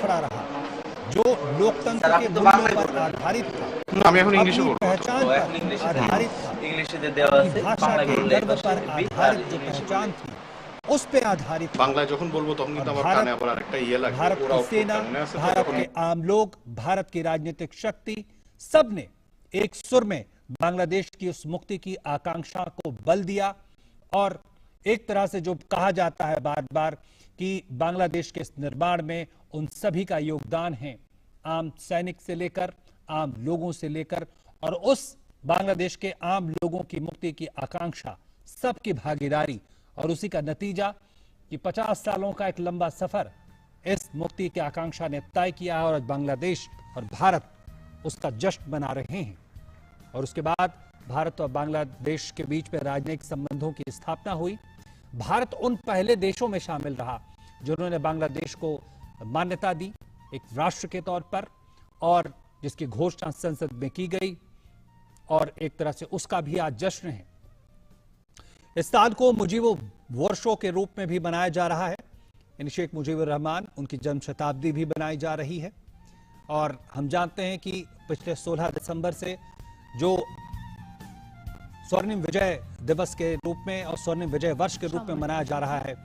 खड़ा रहा, जो लोकतंत्र के मूल्यों पर आधारित था, अपनी पहचान पर आधारित था, अपनी भाषा के गर्व पर आधारित जो पहचान थी उस पे आधारित बांग्ला যখন বলবো তখন কিন্তু আমার কানে আবার আরেকটা ইয়ে লাগে। भारत की सेना, भारत के आम लोग, भारत की राजनीतिक शक्ति, सब ने एक सुर में बांग्लादेश की उस मुक्ति की आकांक्षा को बल दिया। और एक तरह से जो कहा जाता है बार बार कि बांग्लादेश के निर्माण में उन सभी का योगदान है, आम सैनिक से लेकर आम लोगों से लेकर, और उस बांग्लादेश के आम लोगों की मुक्ति की आकांक्षा, सबकी भागीदारी, और उसी का नतीजा कि 50 सालों का एक लंबा सफर इस मुक्ति की आकांक्षा ने तय किया है। और बांग्लादेश और भारत उसका जश्न मना रहे हैं। और उसके बाद भारत और बांग्लादेश के बीच में राजनयिक संबंधों की स्थापना हुई। भारत उन पहले देशों में शामिल रहा जिन्होंने बांग्लादेश को मान्यता दी एक राष्ट्र के तौर पर, और जिसकी घोषणा संसद में की गई, और एक तरह से उसका भी आज जश्न है। इस साल को मुजीब वर्षों के रूप में भी मनाया जा रहा है। इन शेख मुजीबुर रहमान, उनकी जन्म शताब्दी भी बनाई जा रही है। और हम जानते हैं कि पिछले 16 दिसंबर से जो स्वर्णिम विजय दिवस के रूप में और स्वर्णिम विजय वर्ष के रूप में मनाया जा रहा है,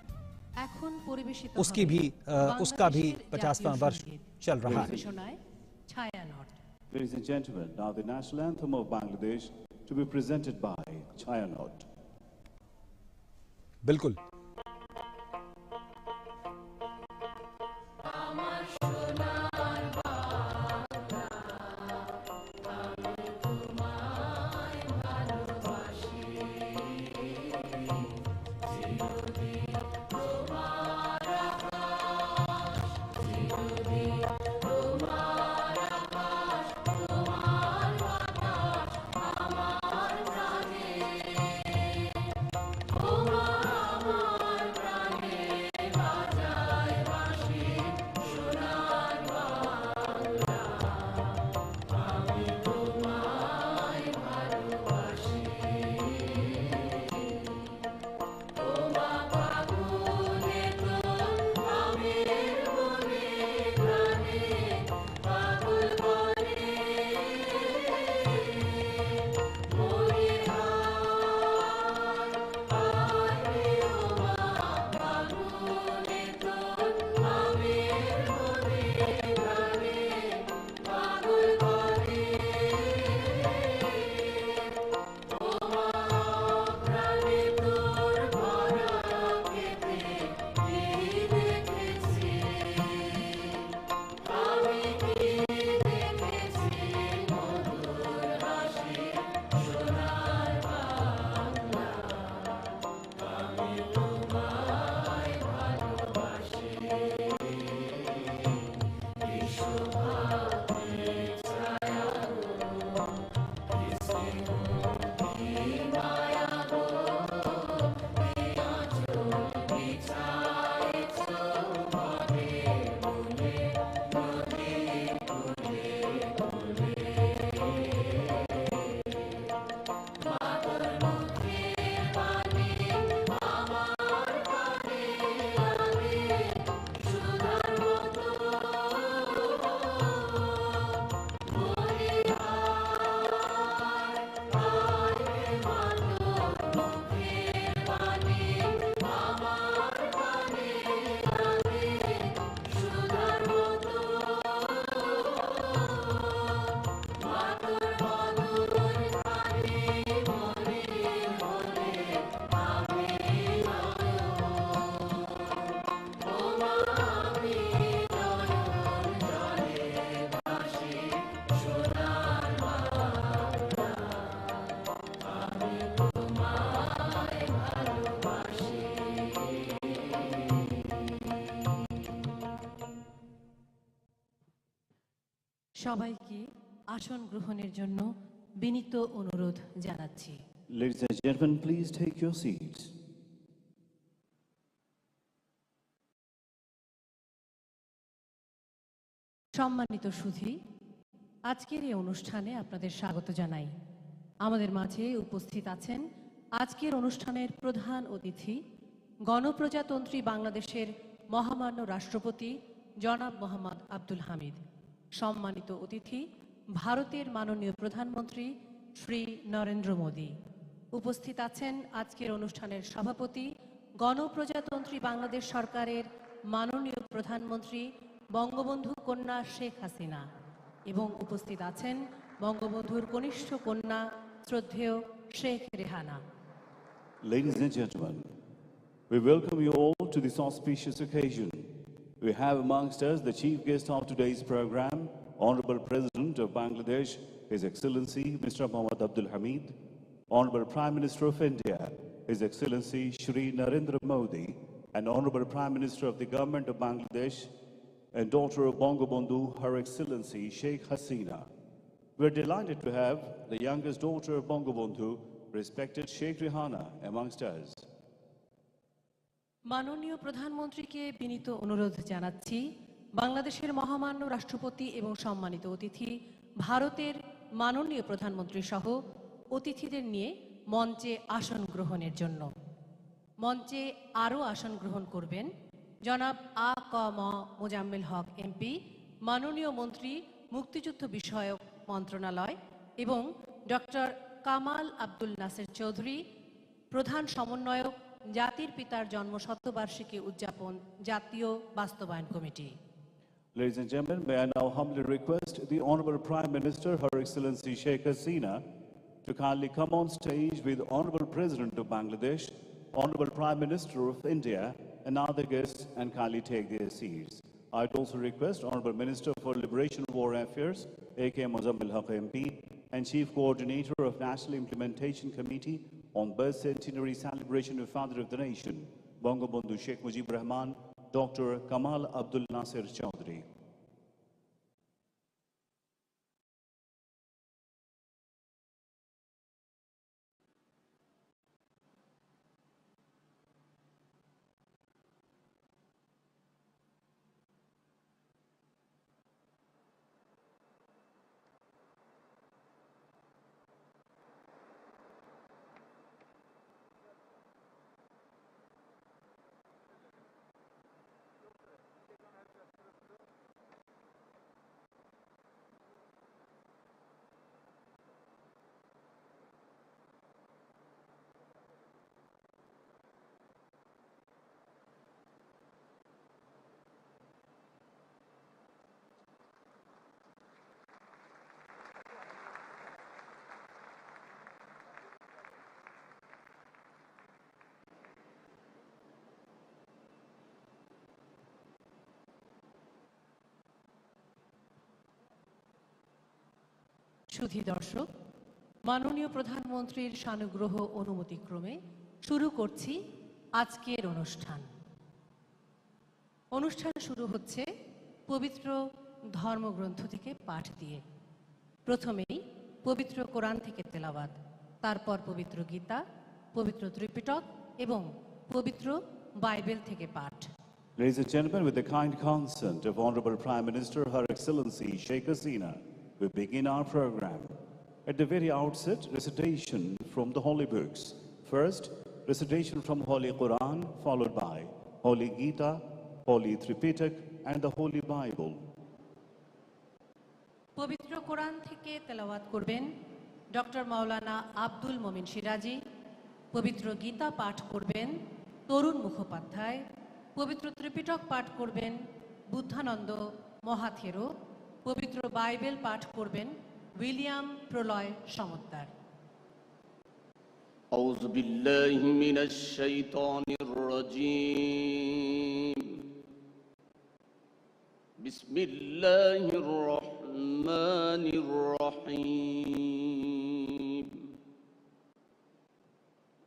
उसकी भी उसका भी 50वां वर्ष चल रहा है। Ladies and gentlemen, now the national anthem of Bangladesh to be presented by Chayanot. बिल्कुल। সবাইকে আসন গ্রহণের জন্য বিনীত অনুরোধ জানাচ্ছি। Ladies and gentlemen, please take your seats. সম্মানিত সুধী, আজকের এই অনুষ্ঠানে আপনাদের স্বাগত জানাই। আমাদের মাঝে উপস্থিত আছেন আজকের অনুষ্ঠানের প্রধান অতিথি, গণপ্রজাতন্ত্রী বাংলাদেশের মহামান্য রাষ্ট্রপতি জনাব মোহাম্মদ আব্দুল হামিদ। সম্মানিত অতিথি ভারতের মাননীয় প্রধানমন্ত্রী শ্রী নরেন্দ্র মোদী। উপস্থিত আছেন আজকের অনুষ্ঠানের সভাপতি গণপ্রজাতন্ত্রী বাংলাদেশ সরকারের মাননীয় প্রধানমন্ত্রী বঙ্গবন্ধু কন্যা শেখ হাসিনা এবং উপস্থিত আছেন বঙ্গবন্ধুর কনিষ্ঠ কন্যা শ্রদ্ধেয় Sheikh Rehana. Ladies and gentlemen, we welcome you all to this auspicious occasion. We have amongst us the chief guest of today's program, Honorable President of Bangladesh, His Excellency Mr. Mohammad Abdul Hamid, Honorable Prime Minister of India, His Excellency Shri Narendra Modi, and Honorable Prime Minister of the Government of Bangladesh and daughter of Bangabandhu, Her Excellency Sheikh Hasina. We are delighted to have the youngest daughter of Bangabandhu, respected Sheikh Rehana, amongst us. মাননীয় প্রধানমন্ত্রীকে বিনীত অনুরোধ জানাচ্ছি বাংলাদেশের মহামান্য রাষ্ট্রপতি এবং সম্মানিত অতিথি ভারতের মাননীয় প্রধানমন্ত্রী সহ অতিথিদের নিয়ে মঞ্চে আসন গ্রহণের জন্য। মঞ্চে আরও আসন গ্রহণ করবেন জনাব আ ক ম মোজাম্মেল হক এমপি, মাননীয় মন্ত্রী মুক্তিযুদ্ধ বিষয়ক মন্ত্রণালয়, এবং ডক্টর কামাল আব্দুল নাসের চৌধুরী, প্রধান সমন্বয়ক জাতির পিতার জন্মশতবার্ষিকী উদযাপন জাতীয় বাস্তবায়ন committee. Ladies and gentlemen, may I now humbly request the Honorable Prime Minister, Her Excellency Sheikh Hasina, to kindly come on stage with Honorable President of Bangladesh, Honorable Prime Minister of India, and other guests, and kindly take their seats. I'd also request Honorable Minister for Liberation War Affairs, A.K. Mozammil Haq MP, and Chief Coordinator of National Implementation Committee on Birth Centenary Celebration of Father of the Nation, Bangabandhu Sheikh Mujib Rahman, Dr. Kamal Abdul Nasir Chaudhry. সুধী দর্শক, মাননীয় প্রধানমন্ত্রীর সানুগ্রহ অনুমতিক্রমে শুরু করছি আজকের অনুষ্ঠান। অনুষ্ঠান শুরু হচ্ছে পবিত্র ধর্মগ্রন্থ থেকে পাঠ দিয়ে। প্রথমেই পবিত্র কোরআন থেকে তেলাওয়াত, তারপর পবিত্র গীতা, পবিত্র ত্রিপিটক এবং পবিত্র বাইবেল থেকে পাঠ। Ladies and gentlemen, with the kind consent of Honorable Prime Minister, Her Excellency Sheikh Hasina, we begin our program. At the very outset, recitation from the holy books. First, recitation from Holy Quran, followed by Holy Gita, Holy Tripitak, and the Holy Bible. পবিত্র কোরআন থেকে তেলাওয়াত করবেন doctor মাওলানা আব্দুল মমিন সিরাজি। পবিত্র গীতা পাঠ করবেন তরুণ মুখোপাধ্যায়। পবিত্র ত্রিপিটক পাঠ করবেন বুদ্ধানন্দ মহাথেরো। পবিত্র বাইবেল পাঠ করবেন উইলিয়াম প্রলয় সমদ্দার। আউযু বিল্লাহি মিনাশ শাইতানির রাজীম। বিসমিল্লাহির রহমানির রহিম।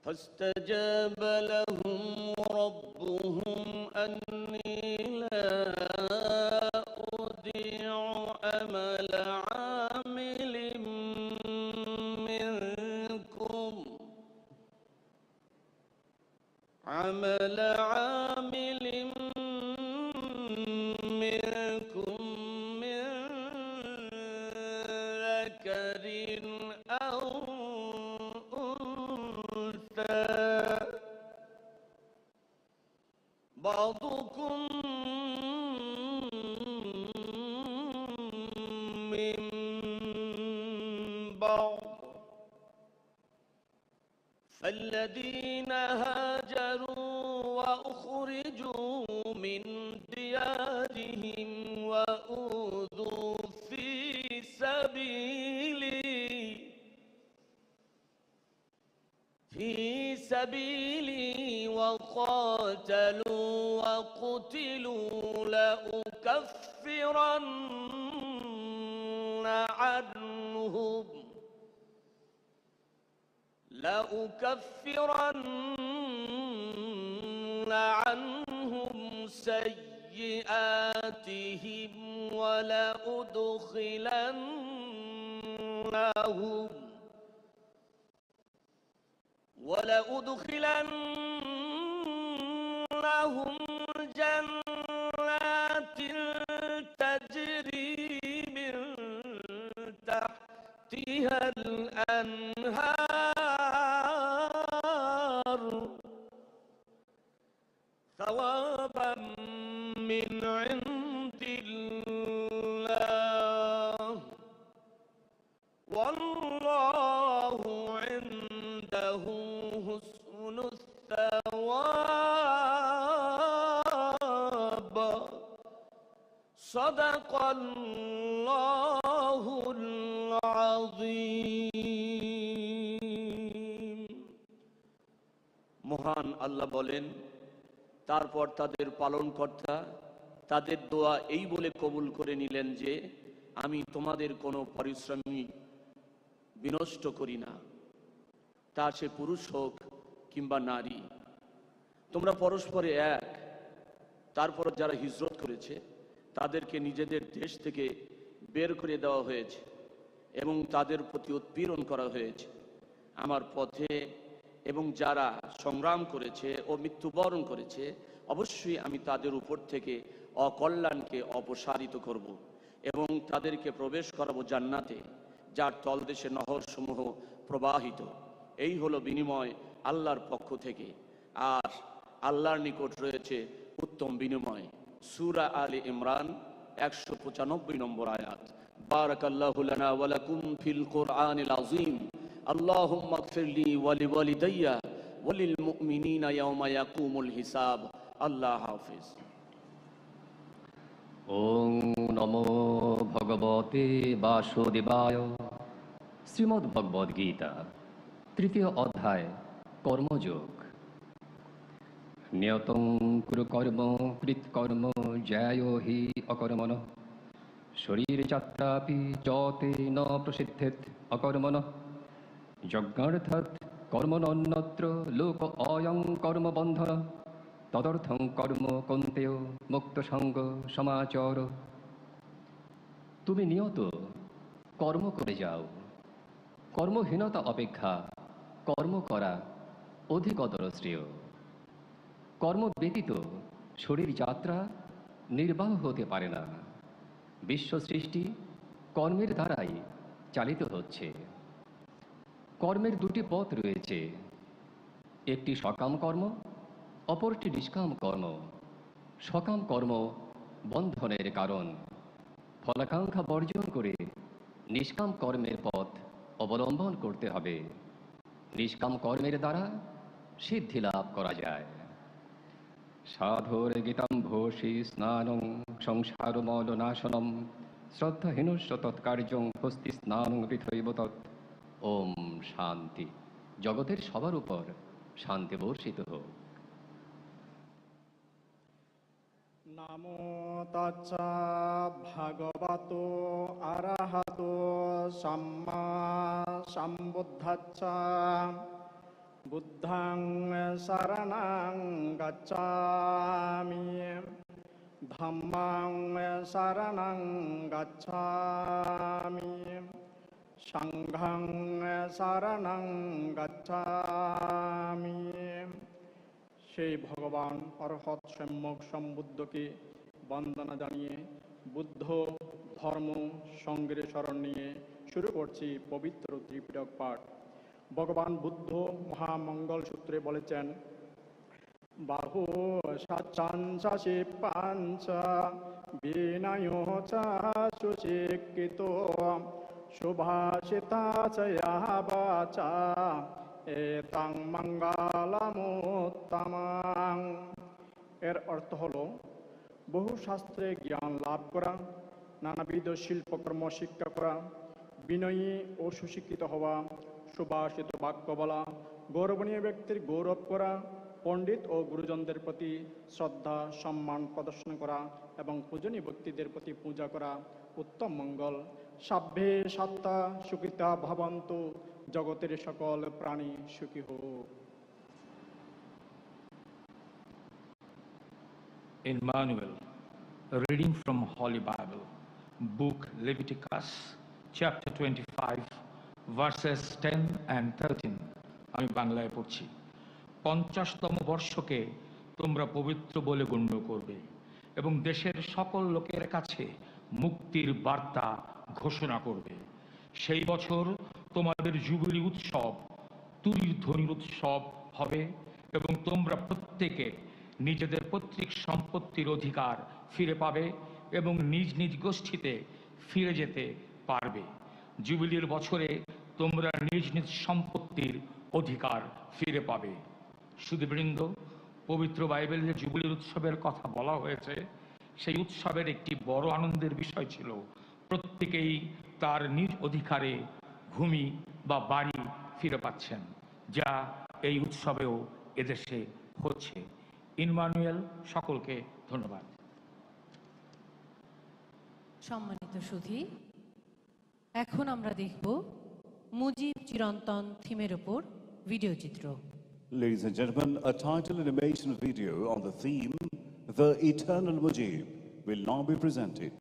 ফাস্তাজাবা লাহুম রাব্বুহুম আন্নী লা উযীউ আমালা আমিলিন মিনকুম মিন যাকারিন আও উনসা বা'দুকুম الذين هاجروا وأخرجوا من ديارهم وأوذوا في سبيلي وقاتلوا وقتلوا لأكفرن عنهم سيئاتهم ولأدخلنهم جنات تجري من تحتها الأنهار ثوابا من عند الله والله عنده حسن الثواب صدق الله العظيم মহান আল্লাহ বলেন, তারপর তাদের পালনকর্তা তাদের দোয়া এই বলে কবুল করে নিলেন যে আমি তোমাদের কোনো পরিশ্রমী বিনষ্ট করি না, তা সে পুরুষ হোক কিংবা নারী। তোমরা পরস্পরে এক। তারপর যারা হিজরত করেছে তাদেরকে নিজেদের দেশ থেকে বের করে দেওয়া হয়েছে এবং তাদের প্রতি উৎপীড়ন করা হয়েছে আমার পথে, এবং যারা সংগ্রাম করেছে ও মৃত্যুবরণ করেছে অবশ্যই আমি তাদের উপর থেকে অকল্যাণকে অপসারিত করব এবং তাদেরকে প্রবেশ করাবো জান্নাতে, যার তলদেশে নহরসমূহ প্রবাহিত। এই হলো বিনিময় আল্লাহর পক্ষ থেকে, আর আল্লাহর নিকট রয়েছে উত্তম বিনিময়। সূরা আলে ইমরান 195 নম্বর আয়াত। বারাকাল্লাহু লানা ওয়া লাকুম ফিল কুরআনিল আযীম। আল্লাহুম্মা ইগফিরলি ওয়া লিওয়ালিদাইয়া ওয়া লিল মুমিনিনা ইয়াওমা ইয়াকুমুল হিসাব। আল্লাহ হাফেজ। ওং নমো ভগবতে বাসুদেবায়। শ্রীমদ্ ভগবদ গীতা, তৃতীয় অধ্যায়, কর্মযোগ। নিয়তং কুরু কর্ম কৃৎকর্ম জ্যায়ো হি অকর্মণঃ শরীরে চাত্রাপি চতে ন প্রসিদ্ধেত অকর্মণঃ যজ্ঞার্থাৎ কর্মণন্যত্র লোক অয়ং কর্মবন্ধন তদর্থং কর্ম কন্তেয় মুক্ত সঙ্গ সমাচর। তুমি নিয়ত কর্ম করে যাও। কর্মহীনতা অপেক্ষা কর্ম করা অধিকতর শ্রেয়। কর্ম ব্যতীত শরীর যাত্রা নির্বাহ হতে পারে না। বিশ্ব সৃষ্টি কর্মের দ্বারাই চালিত হচ্ছে। কর্মের দুটি পথ রয়েছে, একটি সকাম কর্ম, অপরটি নিষ্কাম কর্ম। সকাম কর্ম বন্ধনের কারণ। ফলাকাঙ্ক্ষা বর্জন করে নিষ্কাম কর্মের পথ অবলম্বন করতে হবে। নিষ্কাম কর্মের দ্বারা সিদ্ধি লাভ করা যায়। সাধুর গীতাম্ভোষি স্নানং সংসারমলনাশনম শ্রদ্ধাহীনস্য তৎকার্যং হস্তি স্নানং পৃথৈব তৎ। ওম শান্তি। জগতের সবার উপর শান্তি বর্ষিত হোক। নামো তাচ্ছা ভাগবতো আরহাতো সাম্মা সম্বুদ্ধাচ্ছা। বুদ্ধাং শরণং গচ্ছামি ধাম্মাং শরণং গচ্ছামি সংঘং শরণং গচ্ছামি। সেই ভগবান অরহৎ সম্যক সম্বুদ্ধকে বন্দনা জানিয়ে বুদ্ধ ধর্ম সঙ্গের শরণ নিয়ে শুরু করছি পবিত্র ত্রিপিটক পাঠ। ভগবান বুদ্ধ মহামঙ্গল সূত্রে বলেছেন, বাহু সাচাঞ্চাশি পাঞ্চ বিনয় সুশিক্ষিত সুভাষিতা চয়া বাচা এতাং মঙ্গলমুত্তমাং। এর অর্থ হলো বহু শাস্ত্রে জ্ঞান লাভ করা, নানাবিধ শিল্পকর্ম শিক্ষা করা, বিনয়ী ও সুশিক্ষিত হওয়া, সুভাষিত বাক্য বলা, গৌরবনীয় ব্যক্তির গৌরব করা, পণ্ডিত ও গুরুজনদের প্রতি শ্রদ্ধা সম্মান প্রদর্শন করা এবং পূজনীয় ব্যক্তিদের প্রতি পূজা করা উত্তম মঙ্গল। সাভ্যে সত্তা সুখিতা ভবন্তু, জগতের সকল প্রাণী সুখী হোক। Emmanuel, a reading from Holy Bible, Book Leviticus, chapter 25, verses 10 and 13. আমি বাংলায় পড়ছি। 50তম বর্ষকে তোমরা পবিত্র বলে গণ্য করবে এবং দেশের সকল লোকের কাছে মুক্তির বার্তা ঘোষণা করবে। সেই বছর তোমাদের জুবিলি উৎসব তুলির ধ্বনির উৎসব হবে এবং তোমরা প্রত্যেকে নিজেদের পৈতৃক সম্পত্তির অধিকার ফিরে পাবে এবং নিজ নিজ গোষ্ঠীতে ফিরে যেতে পারবে। জুবিলির বছরে তোমরা নিজ নিজ সম্পত্তির অধিকার ফিরে পাবে। সুধীবৃন্দ, পবিত্র বাইবেলে জুবিলির উৎসবের কথা বলা হয়েছে। সেই উৎসবের একটি বড় আনন্দের বিষয় ছিল প্রত্যেকেই তার নিজ অধিকারে ভূমি বা বাড়ি ফিরে পাচ্ছেন, যা এই উৎসবেও এদেশে হচ্ছে। ইম্মানুয়েল, সকলকে ধন্যবাদ। সম্মানিত সুধী, এখন আমরা দেখব মুজিব চিরন্তন থিমের উপর ভিডিও চিত্র। Ladies and gentlemen, a title animation video on the theme, The Eternal Mujib, will now be presented.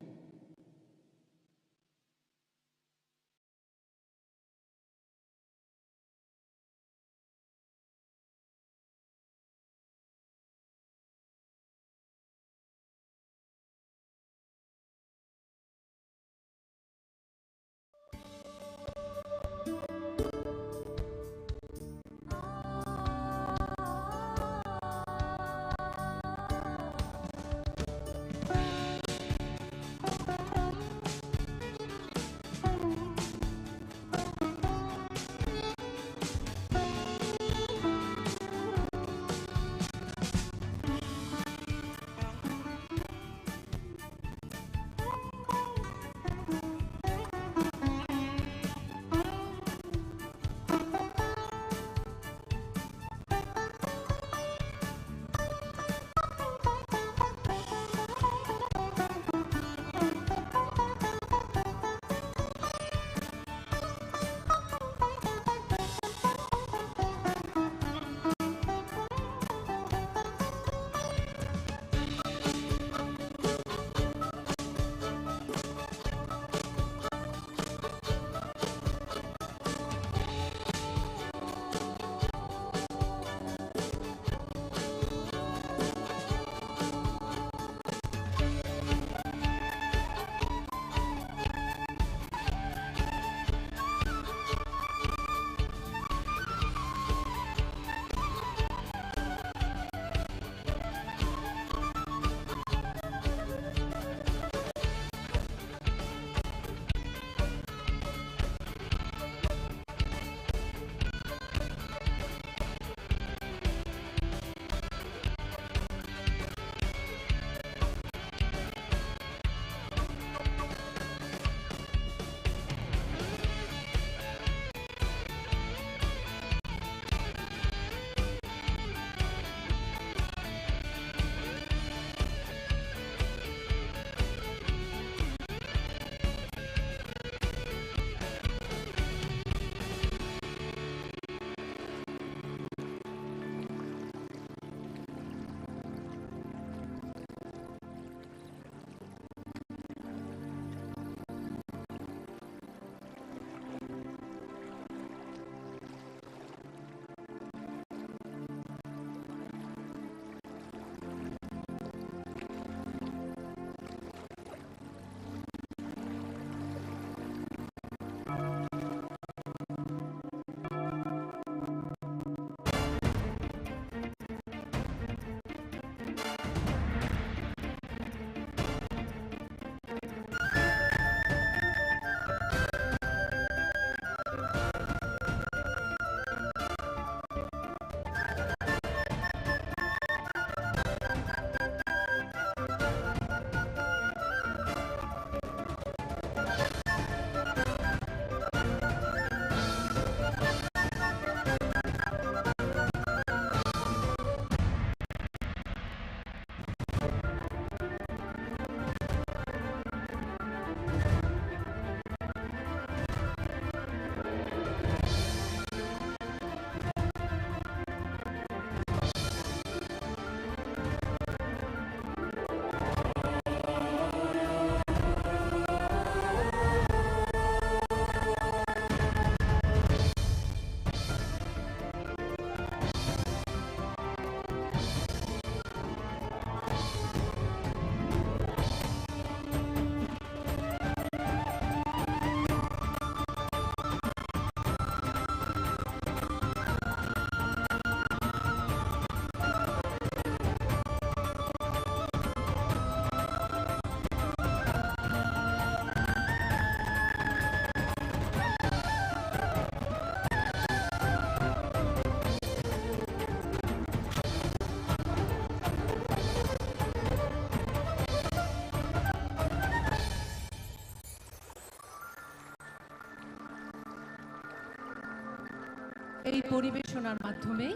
এই পরিবেশনার মাধ্যমে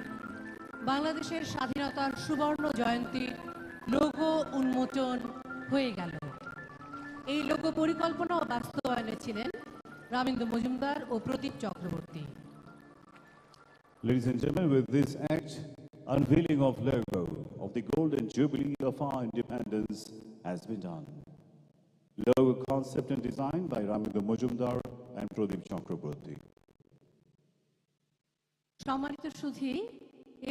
বাংলাদেশের স্বাধীনতার সুবর্ণ জয়ন্তীর লোগো উন্মোচন হয়ে গেল। এই লোগো পরিকল্পনা ও বাস্তবায়নে ছিলেন রামেন্দ্র মজুমদার ও প্রদীপ Chakraborty. Ladies and gentlemen, with this act, unveiling of logo of the Golden Jubilee of our independence has been done. Logo concept and design by Ramendra Majumdar and Pradeep Chakraborty. সম্মানিত সুধী,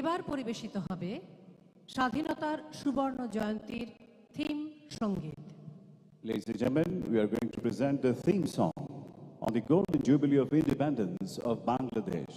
এবার পরিবেশিত হবে স্বাধীনতার সুবর্ণ জয়ন্তীর থিম সঙ্গীত। Ladies and gentlemen, we are going to present the theme song on the Golden Jubilee of Independence of Bangladesh.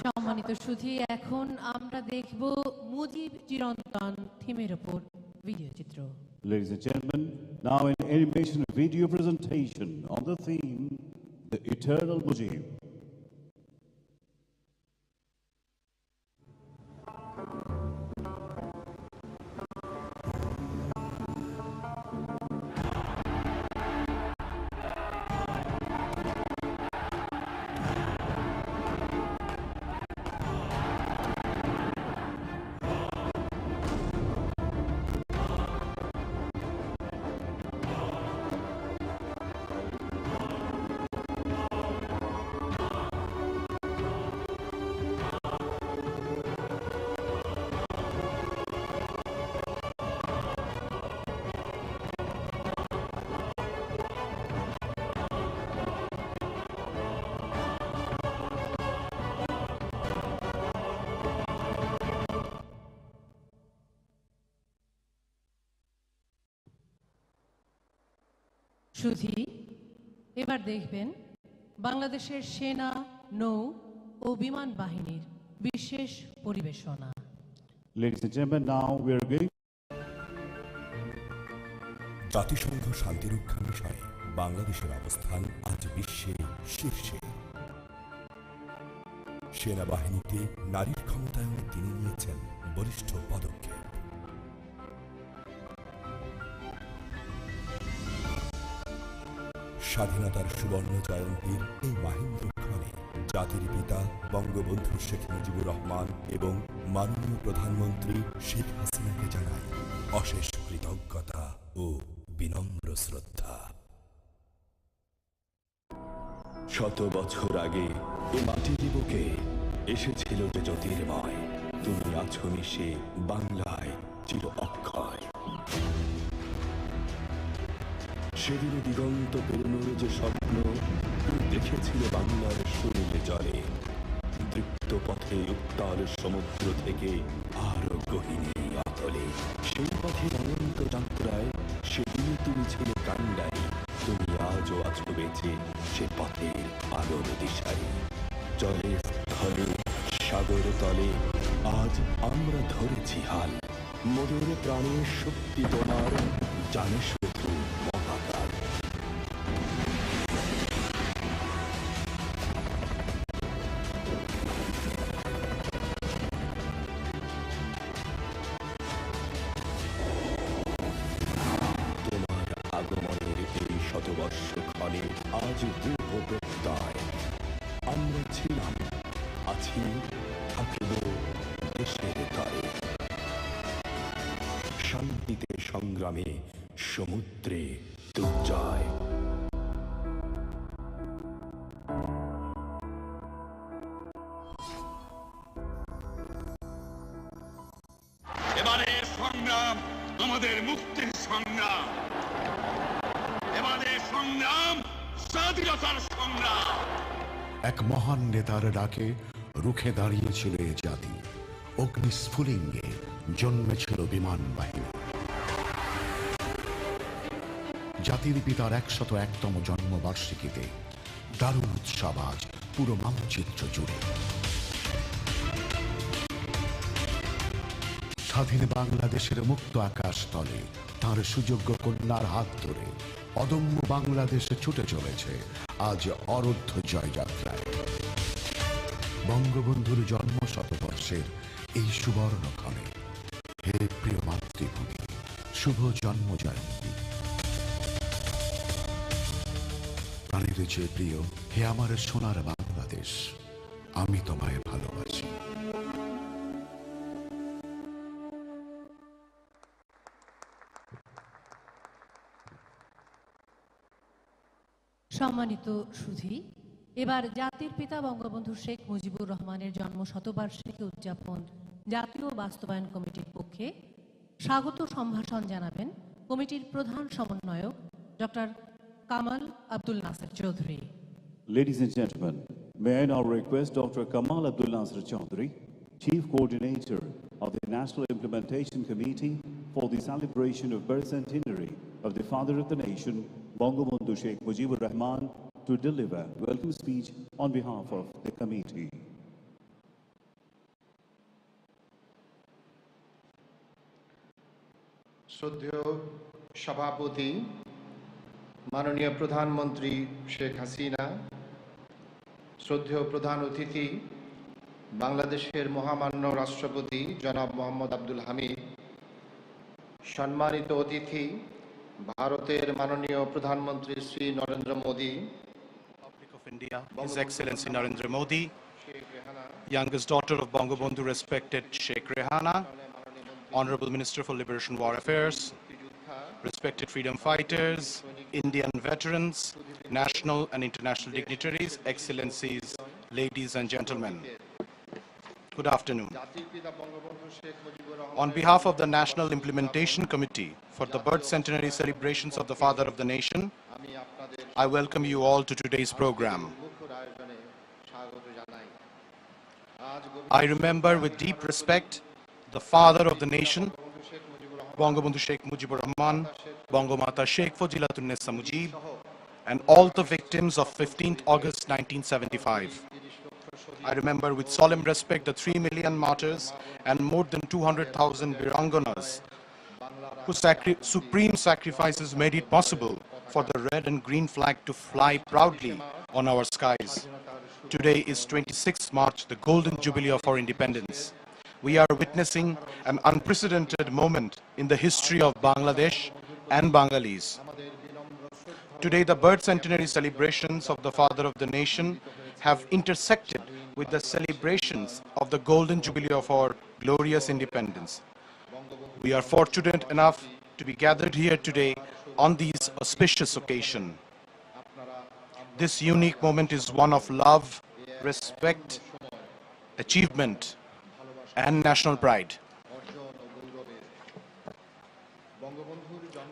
সম্মানিত সুধী, এখন আমরা দেখব মুজিব চিরন্তন থিমের উপর ভিডিও চিত্র। Ladies and gentlemen, now an animation video presentation on the theme, The Eternal Mujib. সুধী, এবার দেখবেন বাংলাদেশের সেনা, নৌ ও বিমান বাহিনীর বিশেষ পরিবেশনা। Ladies and gentlemen, now we are going. জাতিসংঘ শান্তিরক্ষা বিষয়ে বাংলাদেশের অবস্থান আজ বিশ্বে শীর্ষে। সেনাবাহিনীতে নারীর ক্ষমতায়নে তিনি নিয়েছেন বলিষ্ঠ পদক্ষেপ। স্বাধীনতার সুবর্ণ জয়ন্তীর এই মাহেন্দ্রক্ষণে জাতির পিতা বঙ্গবন্ধু শেখ মুজিবুর রহমান এবং মাননীয় প্রধানমন্ত্রী শেখ হাসিনাকে জানাই অশেষ কৃতজ্ঞতা ও বিনম্র শ্রদ্ধা। 100 বছর আগে এ মাটির বুকে এসেছিল যে জ্যোতির্ময়, তুমি আছো মিশে বাংলায় চির অক্ষয়। সেদিন দিগন্ত পেরোনোর যে স্বপ্ন দেখেছিল বাংলার শরীরে জলে, দৃপ্ত পথে উত্তাল সমুদ্র থেকে আরো গহীনে অতলে। সেই পথে অনন্ত যাত্রায় সেদিন তুমি ছিলে কান্ডারি, তুমি আজও আছো বেঁচে সে পথের আলোর দিশায়। জলে স্থলে সাগর তলে আজ আমরা ধরেছি হাল, মোদের প্রাণের শক্তি তোমার জানে শুধু মহাকাল। তোমার আগমনের এই শতবর্ষ ক্ষণে আজ দৃঢ় প্রত্যয়, আমরা ছিলাম, আছি, থাকিব দেশের তরে। শান্তিতে সংগ্রামে সমুদ্রে দুর্জয়। এবারের সংগ্রাম আমাদের মুক্তির সংগ্রাম, এবারের সংগ্রাম স্বাধীনতার সংগ্রাম। এক মহান নেতার ডাকে রুখে দাঁড়িয়েছিল এ জাতি, অগ্নিস্ফুলিঙ্গে জন্মেছিল বিমান বাহিনী। জাতির পিতার 101তম জন্মবার্ষিকীতে দারুণ উৎসব আজ পুরো মানচিত্র জুড়ে। স্বাধীন বাংলাদেশের মুক্ত আকাশ তলে তাঁর সুযোগ্য কন্যার হাত ধরে অদম্য বাংলাদেশে ছুটে চলেছে আজ অরুদ্ধ জয়যাত্রায়। বঙ্গবন্ধুর জন্ম শতবর্ষের এই সুবর্ণক্ষণে হে প্রিয় মাতৃভূমি, শুভ জন্ম জয়ন্তী। প্রাণের চেয়ে প্রিয় হে আমার সোনার বাংলাদেশ, আমি তোমায় ভালোবাসি। সম্মানিত সুধী, এবার জাতির পিতা বঙ্গবন্ধু শেখ মুজিবুর রহমানের জন্ম শতবার্ষিকী উদযাপন জাতীয় বাস্তবায়ন কমিটির পক্ষে স্বাগত সম্ভাষণ জানাবেন কমিটির প্রধান সমন্বয়ক doctor Kamal Abdul Naser Chowdhury. Ladies and gentlemen, may I now request Dr. Kamal Abdul Nasir Chaudhary, Chief Coordinator of the National Implementation Committee for the celebration of birth centenary of the Father of the Nation, Bangabandhu Sheikh Mujibur Rahman, to deliver welcome speech on behalf of the committee. শ্রদ্ধেয় সভাপতি মাননীয় প্রধানমন্ত্রী শেখ হাসিনা, শ্রদ্ধেয় প্রধান অতিথি বাংলাদেশের মহামান্য রাষ্ট্রপতি জনাব মোহাম্মদ আব্দুল হামিদ, সম্মানিত অতিথি ভারতের মাননীয় প্রধানমন্ত্রী Shri Narendra Modi, Republic of India, His Excellency Narendra Modi, youngest daughter of Bangabandhu respected Sheikh Rehana, Honorable Minister for Liberation War Affairs, respected freedom fighters, Indian veterans, national and international dignitaries, excellencies, ladies and gentlemen. Good afternoon. On behalf of the National Implementation Committee for the Birth Centenary celebrations of the Father of the Nation, I welcome you all to today's program. I remember with deep respect the Father of the Nation, Bangabandhu Sheikh Mujibur Rahman, Bangamata Sheikh Fajilatunessa Mujib, and all the victims of 15th August 1975. I remember with solemn respect the 3 million martyrs and more than 200,000 Biranganas whose supreme sacrifices made it possible for the red and green flag to fly proudly on our skies. Today is 26th March, the golden jubilee of our independence. We are witnessing an unprecedented moment in the history of Bangladesh and Bengalis. Today, the birth centenary celebrations of the Father of the Nation have intersected with the celebrations of the golden jubilee of our glorious independence. We are fortunate enough to be gathered here today on this auspicious occasion. This unique moment is one of love, respect, achievement, and national pride.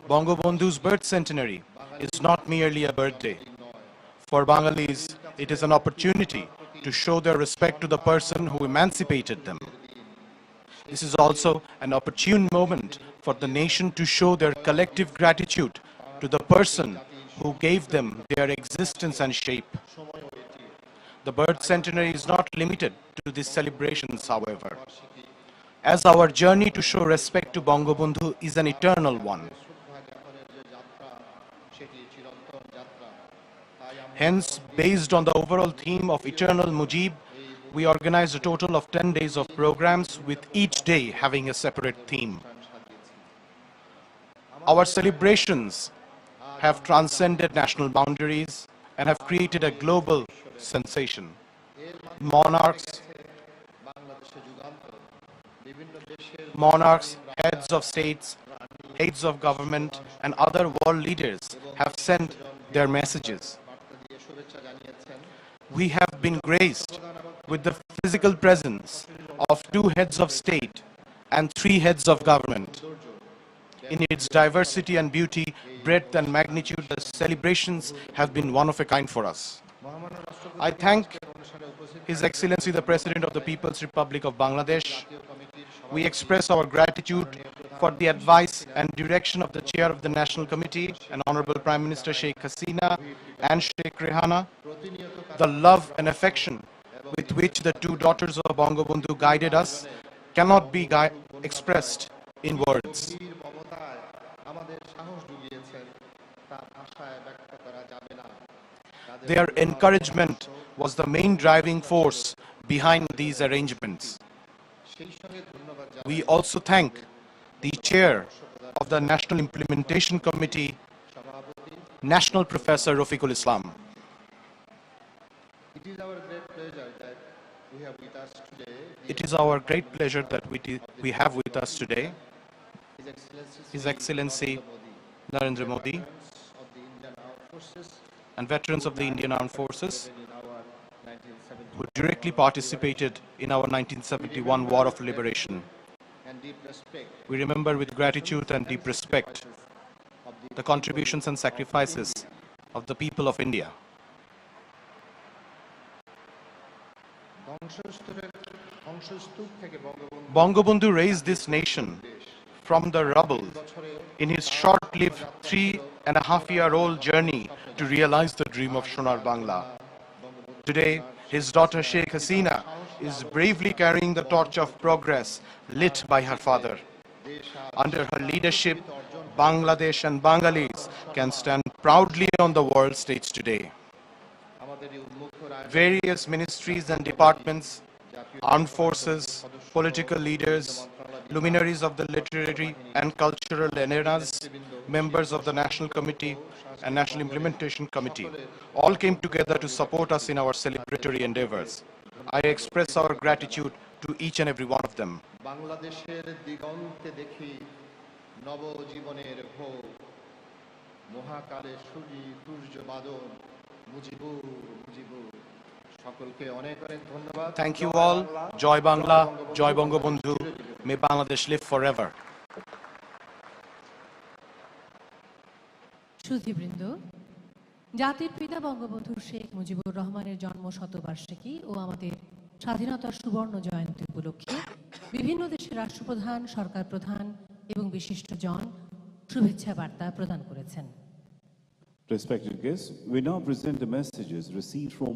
Bangabandhu's birth centenary is not merely a birthday. For Bengalis, it is an opportunity to show their respect to the person who emancipated them. This is also an opportune moment for the nation to show their collective gratitude to the person who gave them their existence and shape. The birth centenary is not limited to these celebrations, however, as our journey to show respect to Bangabandhu is an eternal one. Hence, based on the overall theme of Eternal Mujib, we organized a total of 10 days of programs, with each day having a separate theme. Our celebrations have transcended national boundaries and have created a global sensation. Monarchs, heads of states, heads of government, and other world leaders have sent their messages. We have been graced with the physical presence of 2 heads of state and 3 heads of government. In its diversity and beauty, breadth and magnitude, the celebrations have been one of a kind for us. I thank His Excellency the President of the People's Republic of Bangladesh. We express our gratitude for the advice and direction of the Chair of the National Committee and Honorable Prime Minister Sheikh Hasina and Sheikh Rehana, the love and affection with which the 2 daughters of Bangabandhu guided us cannot be expressed in words. Their encouragement was the main driving force behind these arrangements. We also thank the Chair of the National Implementation Committee, National Professor Rafiqul Islam. It is our great pleasure that we have with us today His Excellency Narendra Modi and veterans of the Indian Armed Forces who directly participated in our 1971 War of Liberation. We remember with gratitude and deep respect the contributions and sacrifices of the people of India. Bangabandhu raised this nation from the rubble in his short-lived 3.5-year-old journey to realize the dream of Sonar Bangla. Today, his daughter Sheikh Hasina is bravely carrying the torch of progress lit by her father. Under her leadership, Bangladesh and Bengalis can stand proudly on the world stage today. Various ministries and departments, armed forces, political leaders, luminaries of the literary and cultural arenas, members of the National Committee and National Implementation Committee, all came together to support us in our celebratory endeavors. I express our gratitude to each and every one of them. বাংলাদেশের দিগন্তে দেখি নবজীবনের ভোর মহাকালে সূর্য বাদল মুজিবুর মুজিবুর সকলকে অনেক অনেক ধন্যবাদ Thank you all. Joy Bangla, Joy Bangabandhu. May Bangladesh live forever. সুধীবৃন্দ, জাতির পিতা বঙ্গবন্ধু শেখ মুজিবুর রহমানের জন্ম শতবার্ষিকী ও আমাদের স্বাধীনতার সুবর্ণ জয়ন্তী উপলক্ষে বিভিন্ন দেশের রাষ্ট্রপ্রধান, সরকার প্রধান এবং বিশিষ্টজন শুভেচ্ছা বার্তা প্রদান করেছেন। Respected guests, we now present the messages received from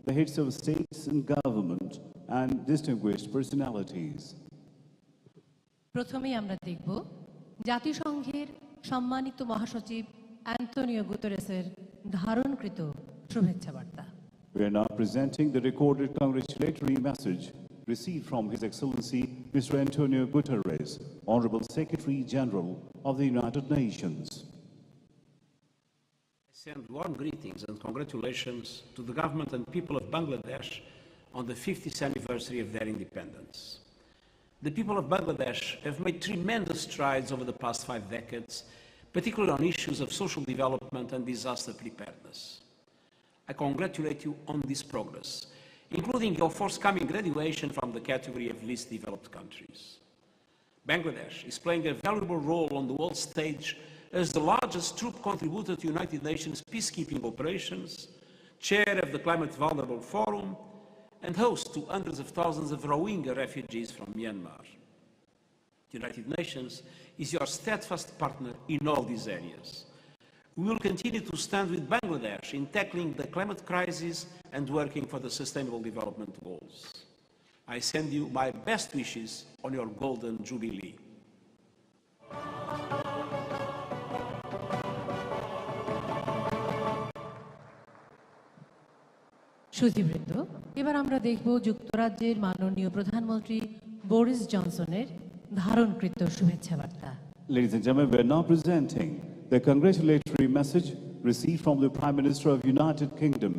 the heads of states and government and distinguished personalities. প্রথমেই আমরা দেখব জাতিসংঘের সম্মানিত মহাসচিব অ্যান্টোনিও গুতেরেসের ধারণকৃত শুভেচ্ছা বার্তা। We are now presenting the recorded congratulatory message received from His Excellency Mr. Antonio Guterres, Honorable Secretary General of the United Nations. I send warm greetings and congratulations to the government and people of Bangladesh on the 50th anniversary of their independence. The people of Bangladesh have made tremendous strides over the past 5 decades, particularly on issues of social development and disaster preparedness. I congratulate you on this progress, including your forthcoming graduation from the category of least developed countries. Bangladesh is playing a valuable role on the world stage as the largest troop contributor to United Nations peacekeeping operations, chair of the Climate Vulnerable Forum, and host to hundreds of thousands of Rohingya refugees from Myanmar. The United Nations is your steadfast partner in all these areas. We will continue to stand with Bangladesh in tackling the climate crisis and working for the Sustainable Development Goals. I send you my best wishes on your Golden Jubilee. সুধীবৃন্দ, এবার আমরা দেখব যুক্তরাজ্যের মাননীয় প্রধানমন্ত্রী Boris জনসনের ধারণকৃত শুভেচ্ছা বার্তা। Ladies and gentlemen, we are now presenting the congratulatory message received from the Prime Minister of United Kingdom,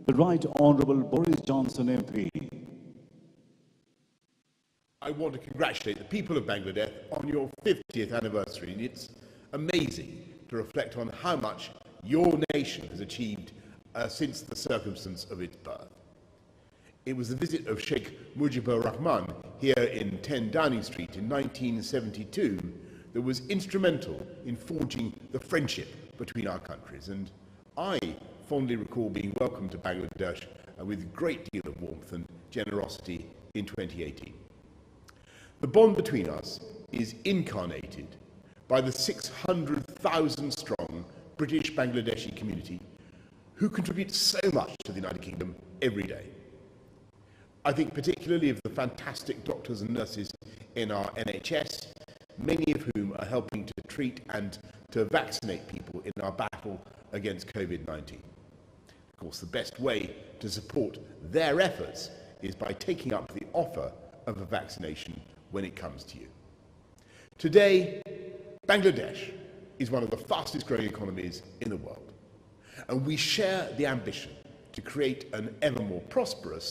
the Right Honourable Boris Johnson MP. I want to congratulate the people of Bangladesh on your 50th anniversary. And it's amazing to reflect on how much your nation has achieved since the circumstance of its birth. It was the visit of Sheikh Mujibur Rahman here in 10 Downing Street in 1972 that was instrumental in forging the friendship between our countries. And I fondly recall being welcomed to Bangladesh with a great deal of warmth and generosity in 2018. The bond between us is incarnated by the 600,000 strong British Bangladeshi community who contribute so much to the United Kingdom every day. I think particularly of the fantastic doctors and nurses in our NHS, many of whom are helping to treat and to vaccinate people in our battle against COVID-19. Of course, the best way to support their efforts is by taking up the offer of a vaccination when it comes to you. Today, Bangladesh is one of the fastest growing economies in the world, and we share the ambition to create an ever more prosperous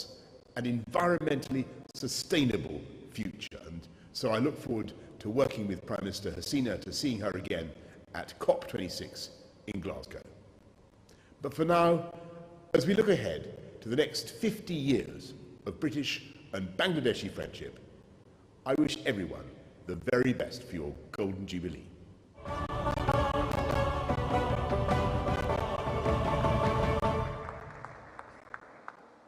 and environmentally sustainable future. And so I look forward to working with Prime Minister Hasina, to seeing her again at COP26 in Glasgow. But for now, as we look ahead to the next 50 years of British and Bangladeshi friendship, I wish everyone the very best for your Golden Jubilee.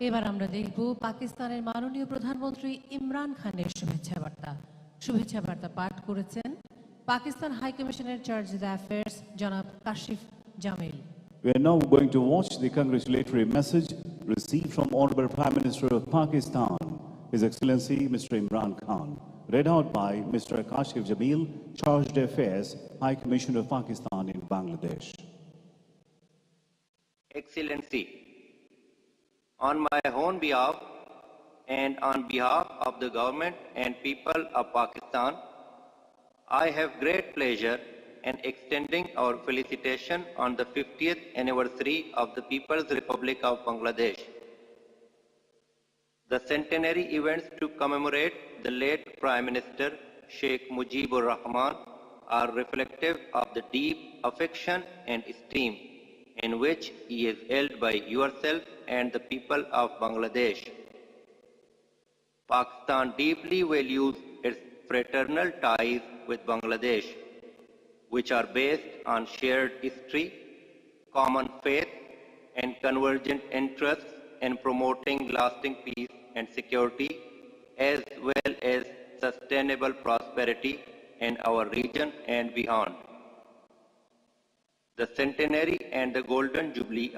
এবার আমরা দেখব পাকিস্তানের মাননীয় প্রধানমন্ত্রী ইমরান খানের শুভেচ্ছা বার্তা পাঠ করেছেন পাকিস্তান হাই কমিশনের চার্জ দ্য অ্যাফেয়ার্স জনাব Kashif Jamil. We are now going to watch the congratulatory message received from Honorable Prime Minister of Pakistan, His Excellency Mr. Imran Khan. read out by Mr. Kashif Jamil, Charge d'Affaires, High Commissioner of Pakistan in Bangladesh. Excellency, on my own behalf and on behalf of the government and people of Pakistan, I have great pleasure in extending our felicitation on the 50th anniversary of the People's Republic of Bangladesh. The centenary events to commemorate the late Prime Minister Sheikh Mujibur Rahman are reflective of the deep affection and esteem in which he is held by yourself and the people of Bangladesh. Pakistan deeply values its fraternal ties with Bangladesh, which are based on shared history, common faith, and convergent interests in promoting lasting peace and security, as well as sustainable prosperity in our region and beyond. The centenary and the golden jubilee.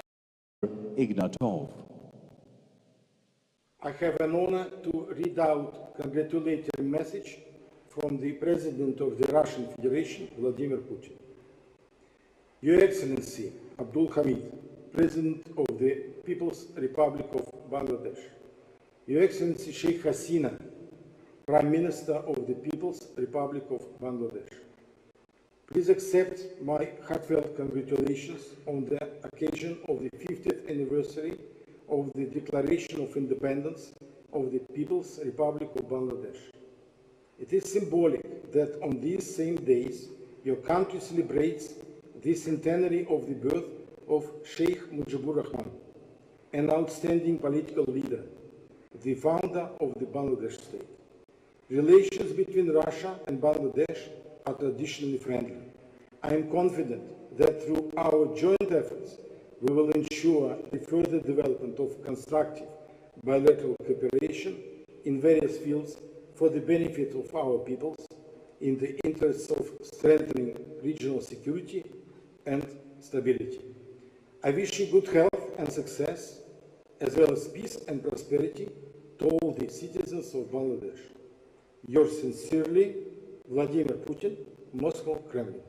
Ignatov. I have an honor to read out a congratulatory message from the President of the Russian Federation, Vladimir Putin. Your Excellency, Abdul Hamid, President of the People's Republic of Bangladesh. Your Excellency, Sheikh Hasina, Prime Minister of the People's Republic of Bangladesh. Please accept my heartfelt congratulations on the occasion of the 50th anniversary of the Declaration of Independence of the People's Republic of Bangladesh. It is symbolic that on these same days, your country celebrates the centenary of the birth of Sheikh Mujibur Rahman, an outstanding political leader, the founder of the Bangladesh state. Relations between Russia and Bangladesh are traditionally friendly. I am confident that through our joint efforts, we will ensure the further development of constructive bilateral cooperation in various fields for the benefit of our peoples, in the interests of strengthening regional security and stability. I wish you good health and success, as well as peace and prosperity to all the citizens of Bangladesh. Yours sincerely, Vladimir Putin, Moscow, Kremlin.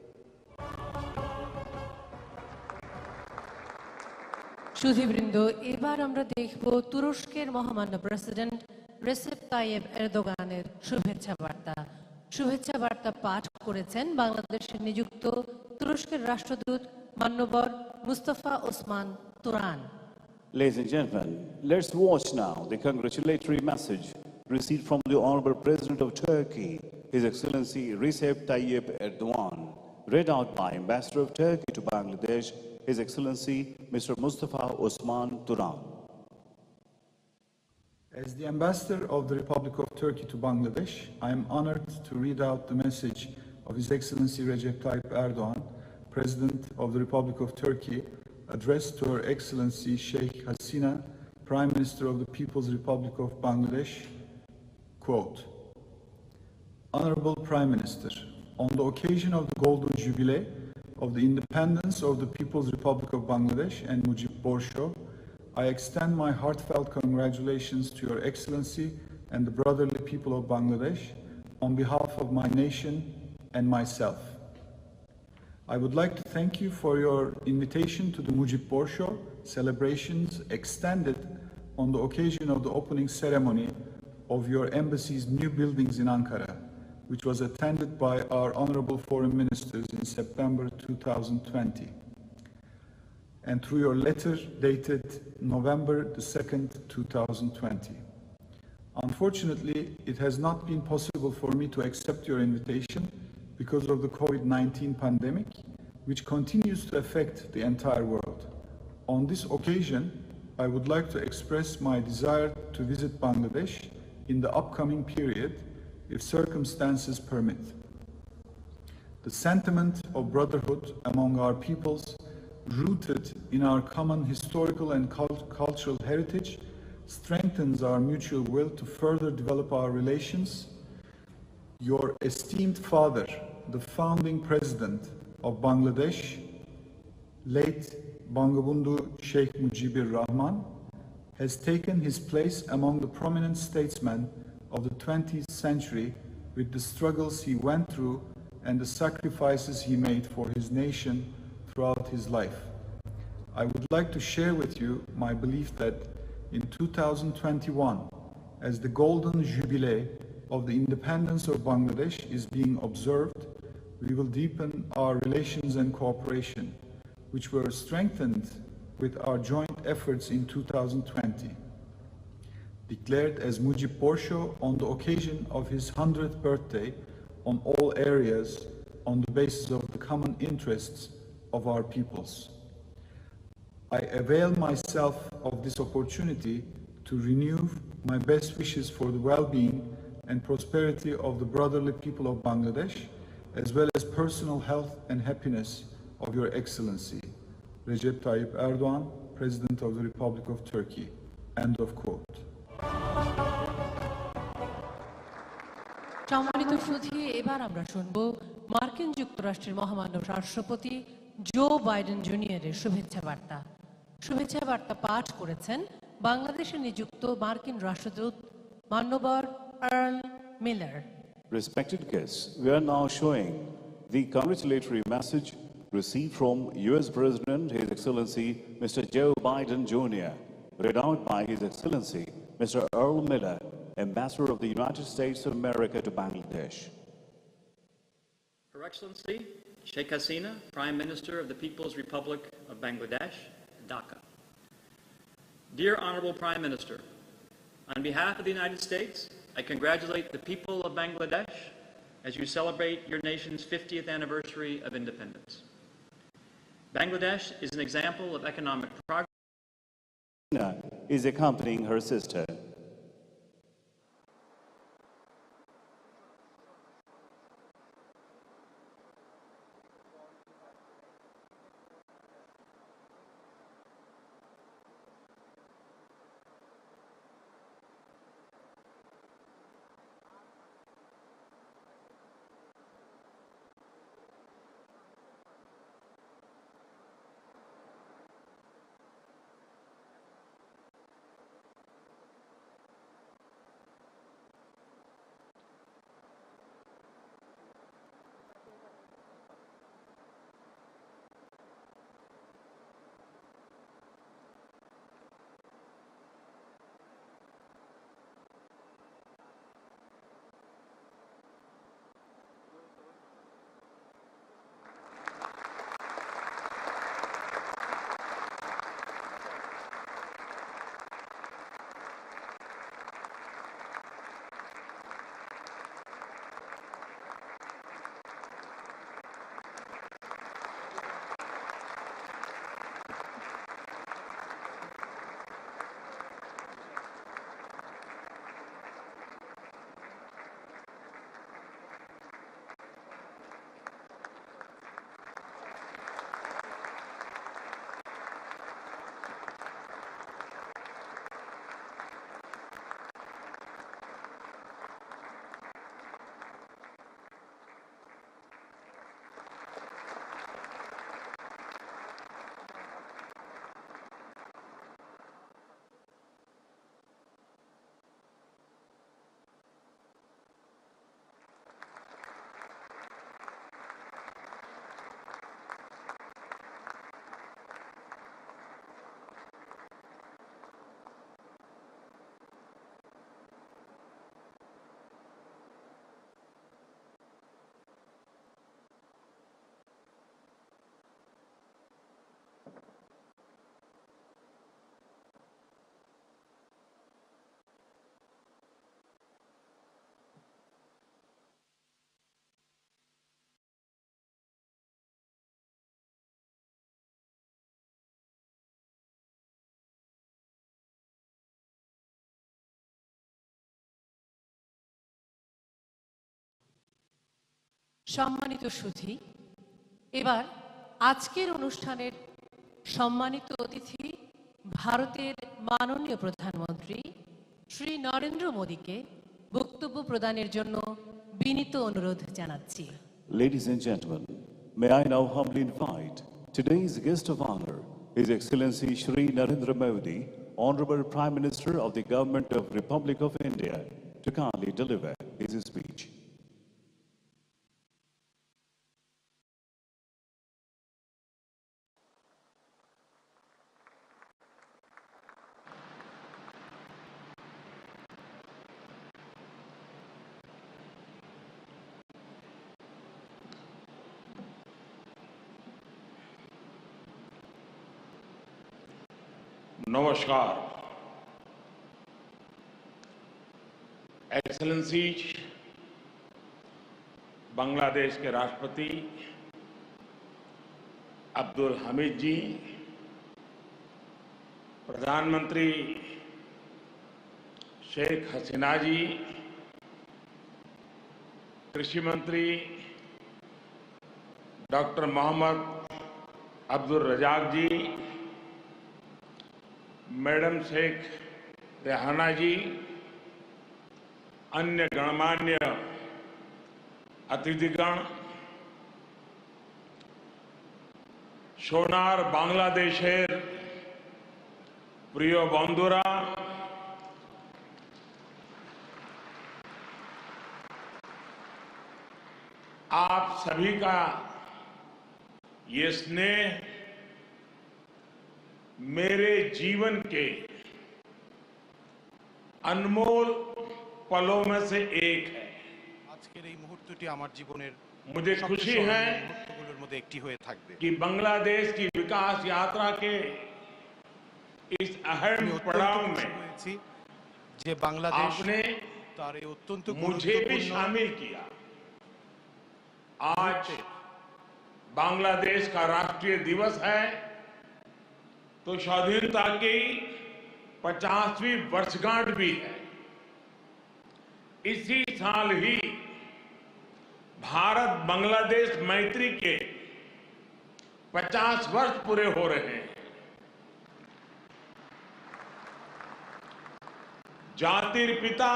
সুধীবৃন্দ, এবার আমরা দেখব তুরস্কের মহামান্য president Recep Tayyip এরদোগানের শুভেচ্ছা বার্তা। শুভেচ্ছা বার্তা পাঠ করেছেন বাংলাদেশে নিযুক্ত তুরস্কের রাষ্ট্রদূত মান্যবর Mustafa Osman Turan. Ladies and gentlemen, let's watch now the congratulatory message received from the Honorable President of Turkey, His Excellency Recep Tayyip Erdogan, read out by Ambassador of Turkey to Bangladesh, His Excellency Mr. Mustafa Osman Turan. As the Ambassador of the Republic of Turkey to Bangladesh, I am honored to read out the message of His Excellency Recep Tayyip Erdogan, President of the Republic of Turkey, addressed to Her Excellency Sheikh Hasina, Prime Minister of the People's Republic of Bangladesh. Quote, Honorable Prime Minister, on the occasion of the Golden Jubilee of the independence of the People's Republic of Bangladesh and Mujib Borsho, I extend my heartfelt congratulations to Your Excellency and the brotherly people of Bangladesh on behalf of my nation and myself. I would like to thank you for your invitation to the Mujib Borsho celebrations extended on the occasion of the opening ceremony of your embassy's new buildings in Ankara, which was attended by our honorable foreign ministers in September 2020, and through your letter dated November the 2nd, 2020. Unfortunately, it has not been possible for me to accept your invitation because of the COVID-19 pandemic, which continues to affect the entire world. On this occasion, I would like to express my desire to visit Bangladesh in the upcoming period if circumstances permit. The sentiment of brotherhood among our peoples, rooted in our common historical and cultural heritage, strengthens our mutual will to further develop our relations. Your esteemed father, the founding president of Bangladesh, late Bangabandhu Sheikh Mujibur Rahman, has taken his place among the prominent statesmen of the 20th century with the struggles he went through and the sacrifices he made for his nation throughout his life. I would like to share with you my belief that in 2021, as the golden jubilee of the independence of Bangladesh is being observed, we will deepen our relations and cooperation, which were strengthened with our joint efforts in 2020. Declared as Mujib Porsho on the occasion of his 100th birthday on all areas on the basis of the common interests of our peoples. I avail myself of this opportunity to renew my best wishes for the well-being and prosperity of the brotherly people of Bangladesh, as well as personal health and happiness of Your Excellency, Recep Tayyip Erdogan, President of the Republic of Turkey. End of quote. সম্মানিত সুধী, এবার আমরা শুনব মার্কিন যুক্তরাষ্ট্রের মহামান্য রাষ্ট্রপতি Joe Biden জুনিয়রের শুভেচ্ছা বার্তা। শুভেচ্ছা বার্তা পাঠ করেছেন বাংলাদেশে নিযুক্ত মার্কিন রাষ্ট্রদূত মান্যবর Earl Miller. Respected guests, we are now showing the congratulatory message received from U.S. President, His Excellency Mr. Joe Biden Jr., read out by His Excellency Mr. Earl Miller, Ambassador of the United States of America to Bangladesh. Her Excellency Sheikh Hasina, Prime Minister of the People's Republic of Bangladesh, Dhaka. Dear Honorable Prime Minister, on behalf of the United States, I congratulate the people of Bangladesh as you celebrate your nation's 50th anniversary of independence. Bangladesh is an example of economic progress. Is accompanying her sister. সম্মানিত সুধী, এবার আজকের অনুষ্ঠানের সম্মানিত অতিথি ভারতের মাননীয় প্রধানমন্ত্রী শ্রী নরেন্দ্র মোদীকে বক্তব্য প্রদানের জন্য বিনীত অনুরোধ জানাচ্ছি। Ladies and gentlemen, may I now humbly invite today's guest of honor, His Excellency Shri Narendra Modi, Honorable Prime Minister of the Government of Republic of India, to kindly deliver his speech. नमस्कार। Excellencies, Bangladesh के राष्ट्रपति अब्दुल हमीद जी, प्रधानमंत्री शेख हसीना जी, कृषि मंत्री doctor Mohammad Abdul Razzaq जी, madam Sheikh Rehana जी, अन्य गणमान्य अतिथिगण, सोनार बांग्लादेशेर प्रिय बंधुरा, आप सभी का ये स्नेह मेरे जीवन के अनमोल पलों में से एक है। আজকের এই মুহূর্তটি আমার জীবনের मुझे खुशी है মুহূর্তগুলোর মধ্যে একটি হয়ে থাকবে। कि बांग्लादेश की विकास यात्रा के इस अहम पड़ाव में যে বাংলাদেশ आपने তার এই অত্যন্ত मुझे भी शामिल किया। आज बांग्लादेश का राष्ट्रीय दिवस है तो स्वाधीनता की 50वीं वर्षगांठ भी है। इसी साल ही भारत बांग्लादेश मैत्री के 50 वर्ष पूरे हो रहे हैं। जातिर पिता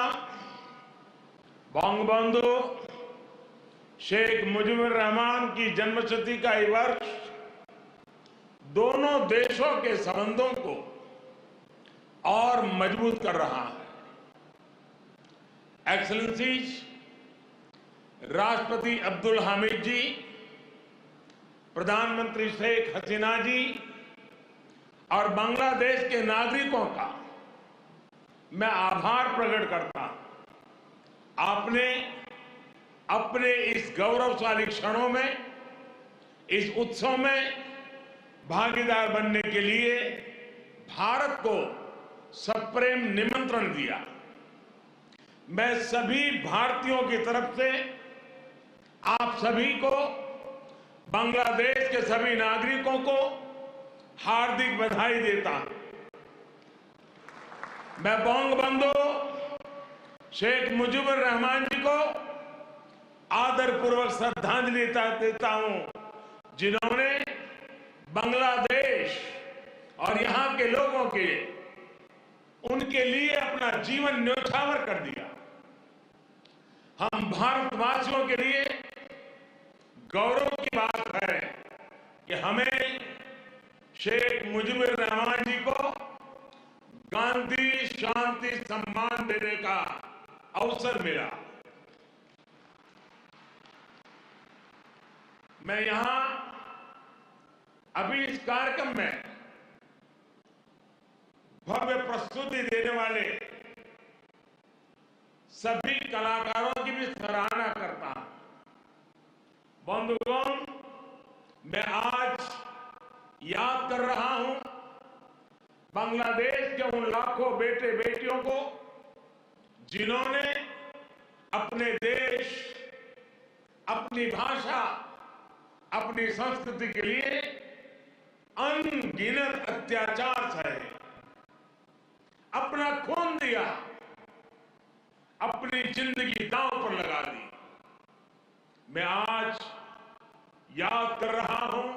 बंगबंधु शेख मुजीबुर रहमान की जन्मशती का ये वर्ष दोनों देशों के संबंधों को और मजबूत कर रहा है। एक्सेलेंसीज, राष्ट्रपति अब्दुल हामिद जी, प्रधानमंत्री शेख हसीना जी और बांग्लादेश के नागरिकों का मैं आभार प्रकट करता हूं। आपने अपने इस गौरवशाली क्षणों में, इस उत्सव में भागीदार बनने के लिए भारत को सप्रेम निमंत्रण दिया। मैं सभी भारतीयों की तरफ से आप सभी को, बांग्लादेश के सभी नागरिकों को हार्दिक बधाई देता हूं। मैं बंगबंधु शेख मुजीबुर रहमान जी को आदरपूर्वक श्रद्धांजलि देता हूं, जिन्होंने बांग्लादेश और यहां के लोगों के उनके लिए अपना जीवन न्यौछावर कर दिया। हम भारतवासियों के लिए गौरव की बात है कि हमें शेख मुजीबुर रहमान जी को गांधी शांति सम्मान देने का अवसर मिला। मैं यहां अभी इस कार्यक्रम में भव्य प्रस्तुति देने वाले सभी कलाकारों की भी सराहना करता हूं। बंधुगण, मैं आज याद कर रहा हूं बांग्लादेश के उन लाखों बेटे बेटियों को जिन्होंने अपने देश, अपनी भाषा, अपनी संस्कृति के लिए अनगिनत अत्याचार सहे, अपना खून दिया, अपनी जिंदगी दांव पर लगा दी। मैं आज याद कर रहा हूं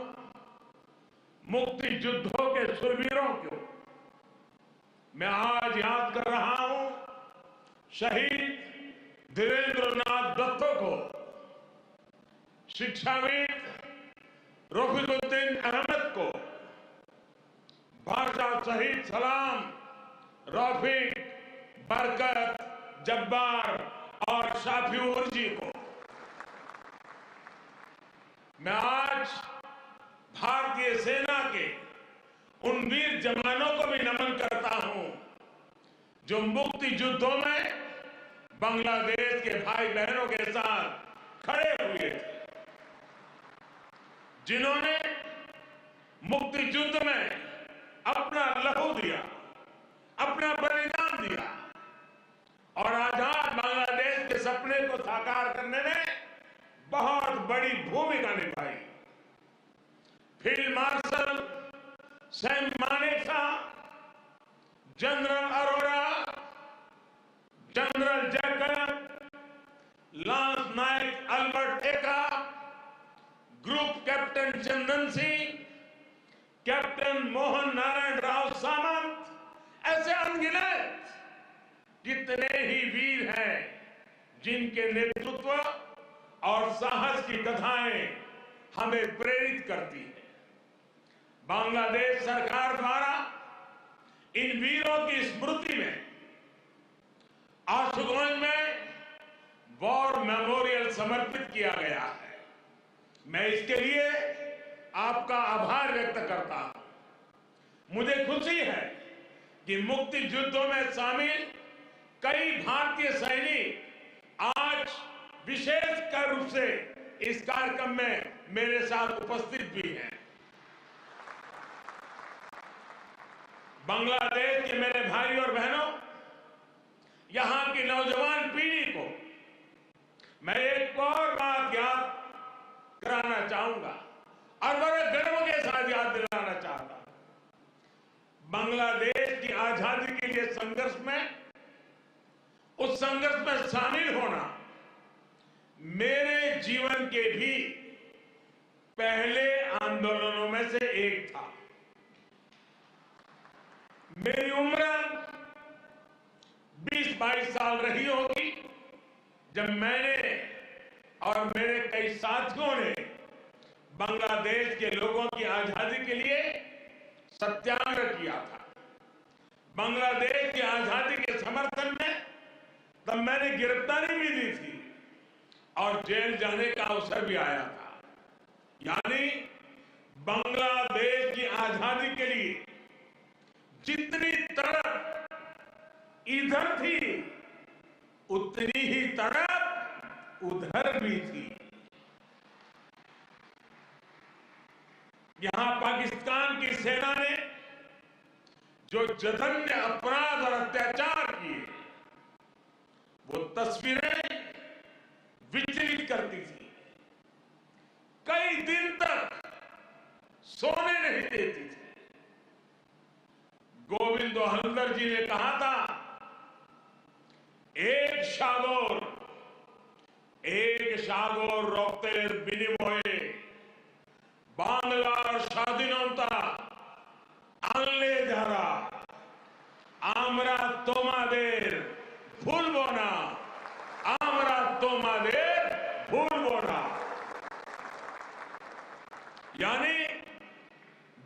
मुक्ति युद्धों के शूरवीरों को। मैं आज याद कर रहा हूं शहीद धीरेन्द्रनाथ दत्तो को, शिक्षाविद रफीकुद्दीन अहमद को, भाषा शहीद सलाम, रफीक, बरकत, जब्बार और शाफी उर्जी को। मैं आज भारतीय सेना के उन वीर जवानों को भी नमन करता हूं जो मुक्ति युद्धों में बांग्लादेश के भाई बहनों के साथ खड़े हुए थे, जिन्होंने मुक्ति युद्ध में अपना लहू दिया, अपना बलिदान दिया और आजाद बांग्लादेश के सपने को साकार करने में बहुत बड़ी भूमिका निभाई। Field marshal Sam Manekshaw, general Arora, general Jacob, lance naik Albert Ekka, group captain Chandan Singh, captain Mohan Narayan Rao Samant, ऐसे अनगिनत कितने ही वीर हैं जिनके नेतृत्व और साहस की कथाएं हमें प्रेरित करती हैं। बांग्लादेश सरकार द्वारा इन वीरों की स्मृति में आशुगंज में वॉर मेमोरियल समर्पित किया गया है। मैं इसके लिए आपका आभार व्यक्त करता हूं। मुझे खुशी है कि मुक्ति युद्धों में शामिल कई भारतीय सैनिक आज विशेष रूप से इस कार्यक्रम में मेरे साथ उपस्थित भी हैं। बांग्लादेश के मेरे भाई और बहनों, यहां की नौजवान पीढ़ी को मैं एक और बात याद कराना चाहूंगा और बड़े गर्व के साथ याद दिलाना चाहता हूं। बांग्लादेश की आजादी के लिए संघर्ष में, उस संघर्ष में शामिल होना मेरे जीवन के भी पहले आंदोलनों में से एक था। मेरी उम्र 20-22 साल रही होगी जब मैंने और मेरे कई साथियों ने बांग्लादेश के लोगों की आजादी के लिए सत्याग्रह किया था। बांग्लादेश की आजादी के समर्थन में तब मैंने गिरफ्तारी भी दी थी और जेल जाने का अवसर भी आया था। यानी बांग्लादेश की आजादी के लिए जितनी तड़प इधर थी उतनी ही तड़प उधर भी थी। यहां पाकिस्तान की सेना ने जो जघन्य अपराध और अत्याचार किए, वो तस्वीरें विचलित करती थी। कई दिन तक सोने नहीं देती थी। गोविंद हल्दर जी ने कहा था, एक সাগর রক্তের বিনিময়ে বাংলার স্বাধীনতা আনলে যারা, আমরা তোমাদের ভুলব না, আমরা তোমাদের ভুলব না। यानी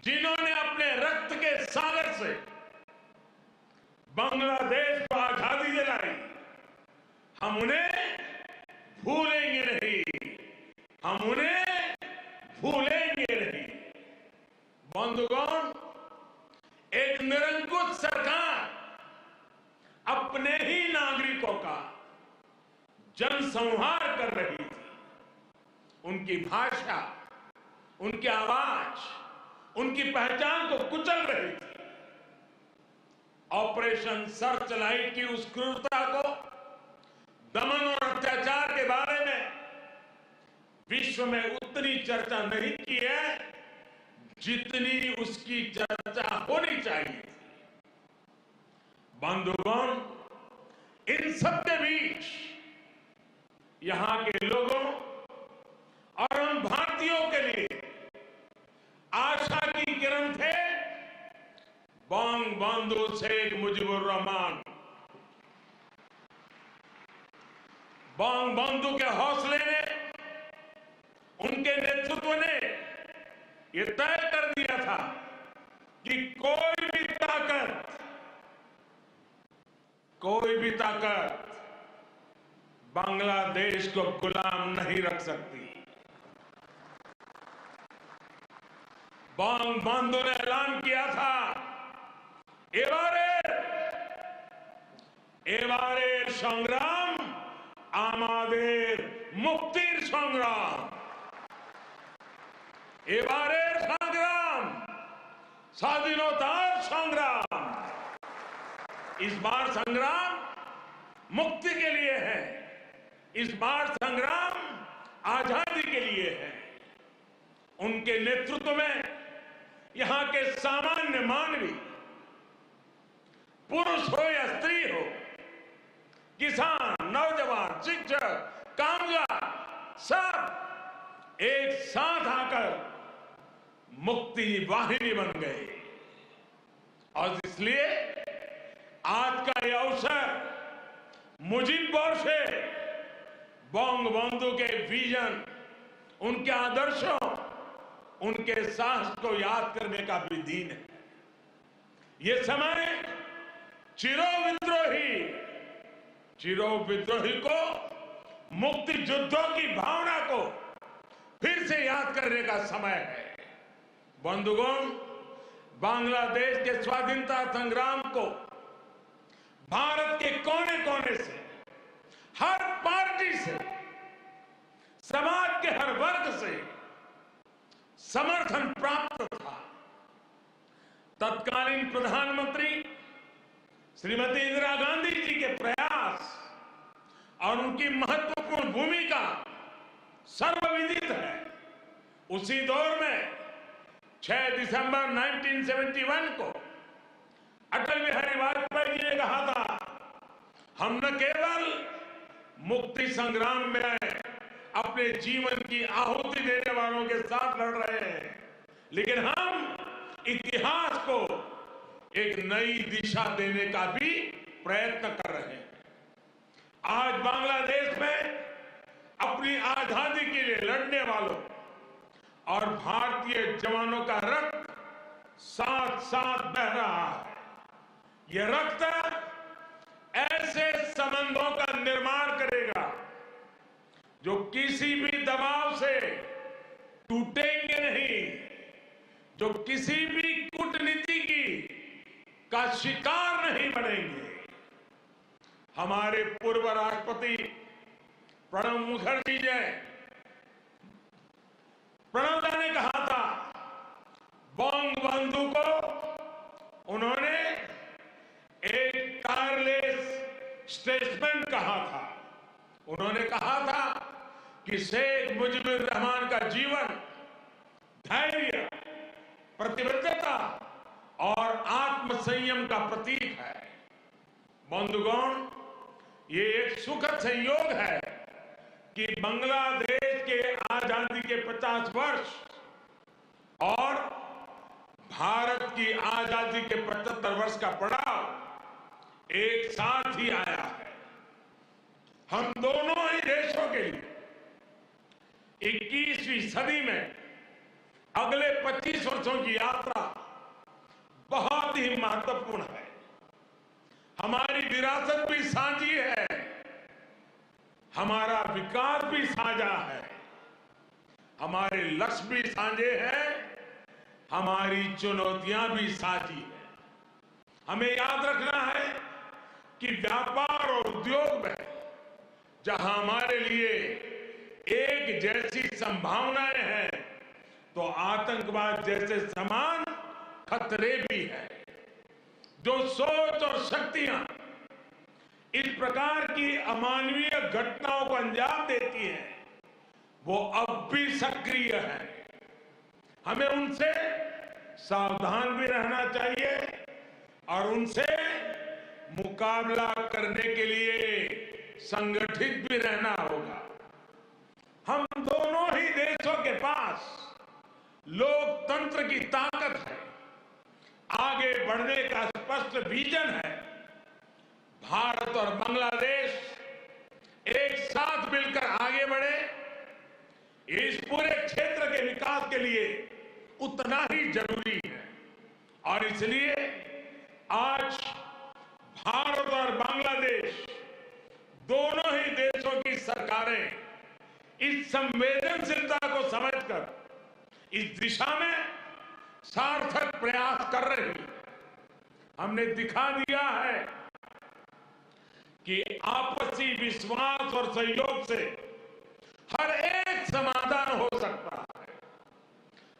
जिन्होंने अपने रक्त के सागर से बांग्लादेश को आजादी दिलाई, हम उन्हें भूलेंगे नहीं, हम उन्हें भूलेंगे नहीं। बंधुगण, एक निरंकुश सरकार अपने ही नागरिकों का जनसंहार कर रही थी। उनकी भाषा, उनकी आवाज, उनकी पहचान को कुचल रही थी। ऑपरेशन सर्च लाइट की उस क्रूरता को, दमन और अत्याचार के बारे में विश्व में उतनी चर्चा नहीं की है जितनी उसकी चर्चा होनी चाहिए थी। बंधुगण, इन सबके बीच यहां के लोगों और हम भारतीयों के लिए आशा की किरण थे बंगबंधु शेख मुजीबुर रहमान। बंगबंधु के हौसले ने, उनके नेतृत्व ने यह तय कर दिया था कि कोई भी ताकत बांग्लादेश को गुलाम नहीं रख सकती। बंगबंधु ने ऐलान किया था, এবারে সংগ্রাম আমাদের মুক্তির সংগ্রাম। এবারের সংগ্রাম स्वाधीनोत्तर संग्राम, इस बार संग्राम मुक्ति के लिए है, इस बार संग्राम आजादी के लिए है। उनके नेतृत्व में यहां के सामान्य मानवी, पुरुष हो या स्त्री हो, किसान, नौजवान, शिक्षक, कामगार, सब एक साथ आकर मुक्ति वाहिनी बन गए। और इसलिए आज का यह अवसर मुजीब बोरसे बंगबंधु के विजन, उनके आदर्शों, उनके साहस को याद करने का भी दिन है। ये समय चिरो विद्रोही को मुक्ति युद्धों की भावना को फिर से याद करने का समय है। बंधुगण, बांग्लादेश के स्वाधीनता संग्राम को भारत के कोने कोने से, हर पार्टी से, समाज के हर वर्ग से समर्थन प्राप्त था। तत्कालीन प्रधानमंत्री श्रीमती इंदिरा गांधी जी के प्रयास और उनकी महत्वपूर्ण भूमिका सर्वविदित है। उसी दौर में 6 दिसंबर 1971 को अटल बिहारी वाजपेयी जी ने कहा था, हम न केवल मुक्ति संग्राम में अपने जीवन की आहुति देने वालों के साथ लड़ रहे हैं, लेकिन हम इतिहास को एक नई दिशा देने का भी प्रयत्न कर रहे हैं। आज बांग्लादेश में अपनी आजादी के लिए लड़ने वालों और भारतीय जवानों का रक्त साथ साथ बह रहा है। यह रक्त ऐसे संबंधों का निर्माण करेगा जो किसी भी दबाव से टूटेंगे नहीं, जो किसी भी कूटनीति का शिकार नहीं बनेंगे। हमारे पूर्व राष्ट्रपति प्रणब मुखर्जी जी, प्रणब ने कहा था, बंगबंधु को उन्होंने एक टायरलेस स्टेटसमैन कहा था। उन्होंने कहा था कि शेख मुजीबुर रहमान का जीवन धैर्य, प्रतिबद्धता और आत्मसंयम का प्रतीक है। बंधुगण, ये एक सुखद संयोग है कि बांग्लादेश के आजादी के 50 वर्ष और भारत की आजादी के 75 वर्ष का पड़ाव एक साथ ही आया है। हम दोनों ही देशों के लिए 21वीं सदी में अगले 25 वर्षों की यात्रा बहुत ही महत्वपूर्ण है। हमारी विरासत भी साझी है, हमारा विकास भी साझा है, हमारे लक्ष्य भी साझे हैं, हमारी चुनौतियां भी साझी है। हमें याद रखना है कि व्यापार और उद्योग में जहां हमारे लिए एक जैसी संभावनाएं हैं, तो आतंकवाद जैसे समान खतरे भी हैं। जो सोच और शक्तियां इस प्रकार की अमानवीय घटनाओं को अंजाम देती हैं, वो अब भी सक्रिय है। हमें उनसे सावधान भी रहना चाहिए और उनसे मुकाबला करने के लिए संगठित भी रहना होगा। हम दोनों ही देशों के पास लोकतंत्र की ताकत है, आगे बढ़ने का स्पष्ट विजन है। भारत और बांग्लादेश एक साथ मिलकर आगे बढ़े, इस पूरे क्षेत्र के विकास के लिए उतना ही जरूरी है। और इसलिए आज भारत और बांग्लादेश दोनों ही देशों की सरकारें इस संवेदनशीलता को समझकर इस दिशा में सार्थक प्रयास कर रही है। हमने दिखा दिया है कि आपसी विश्वास और सहयोग से हर एक समाधान हो सकता है।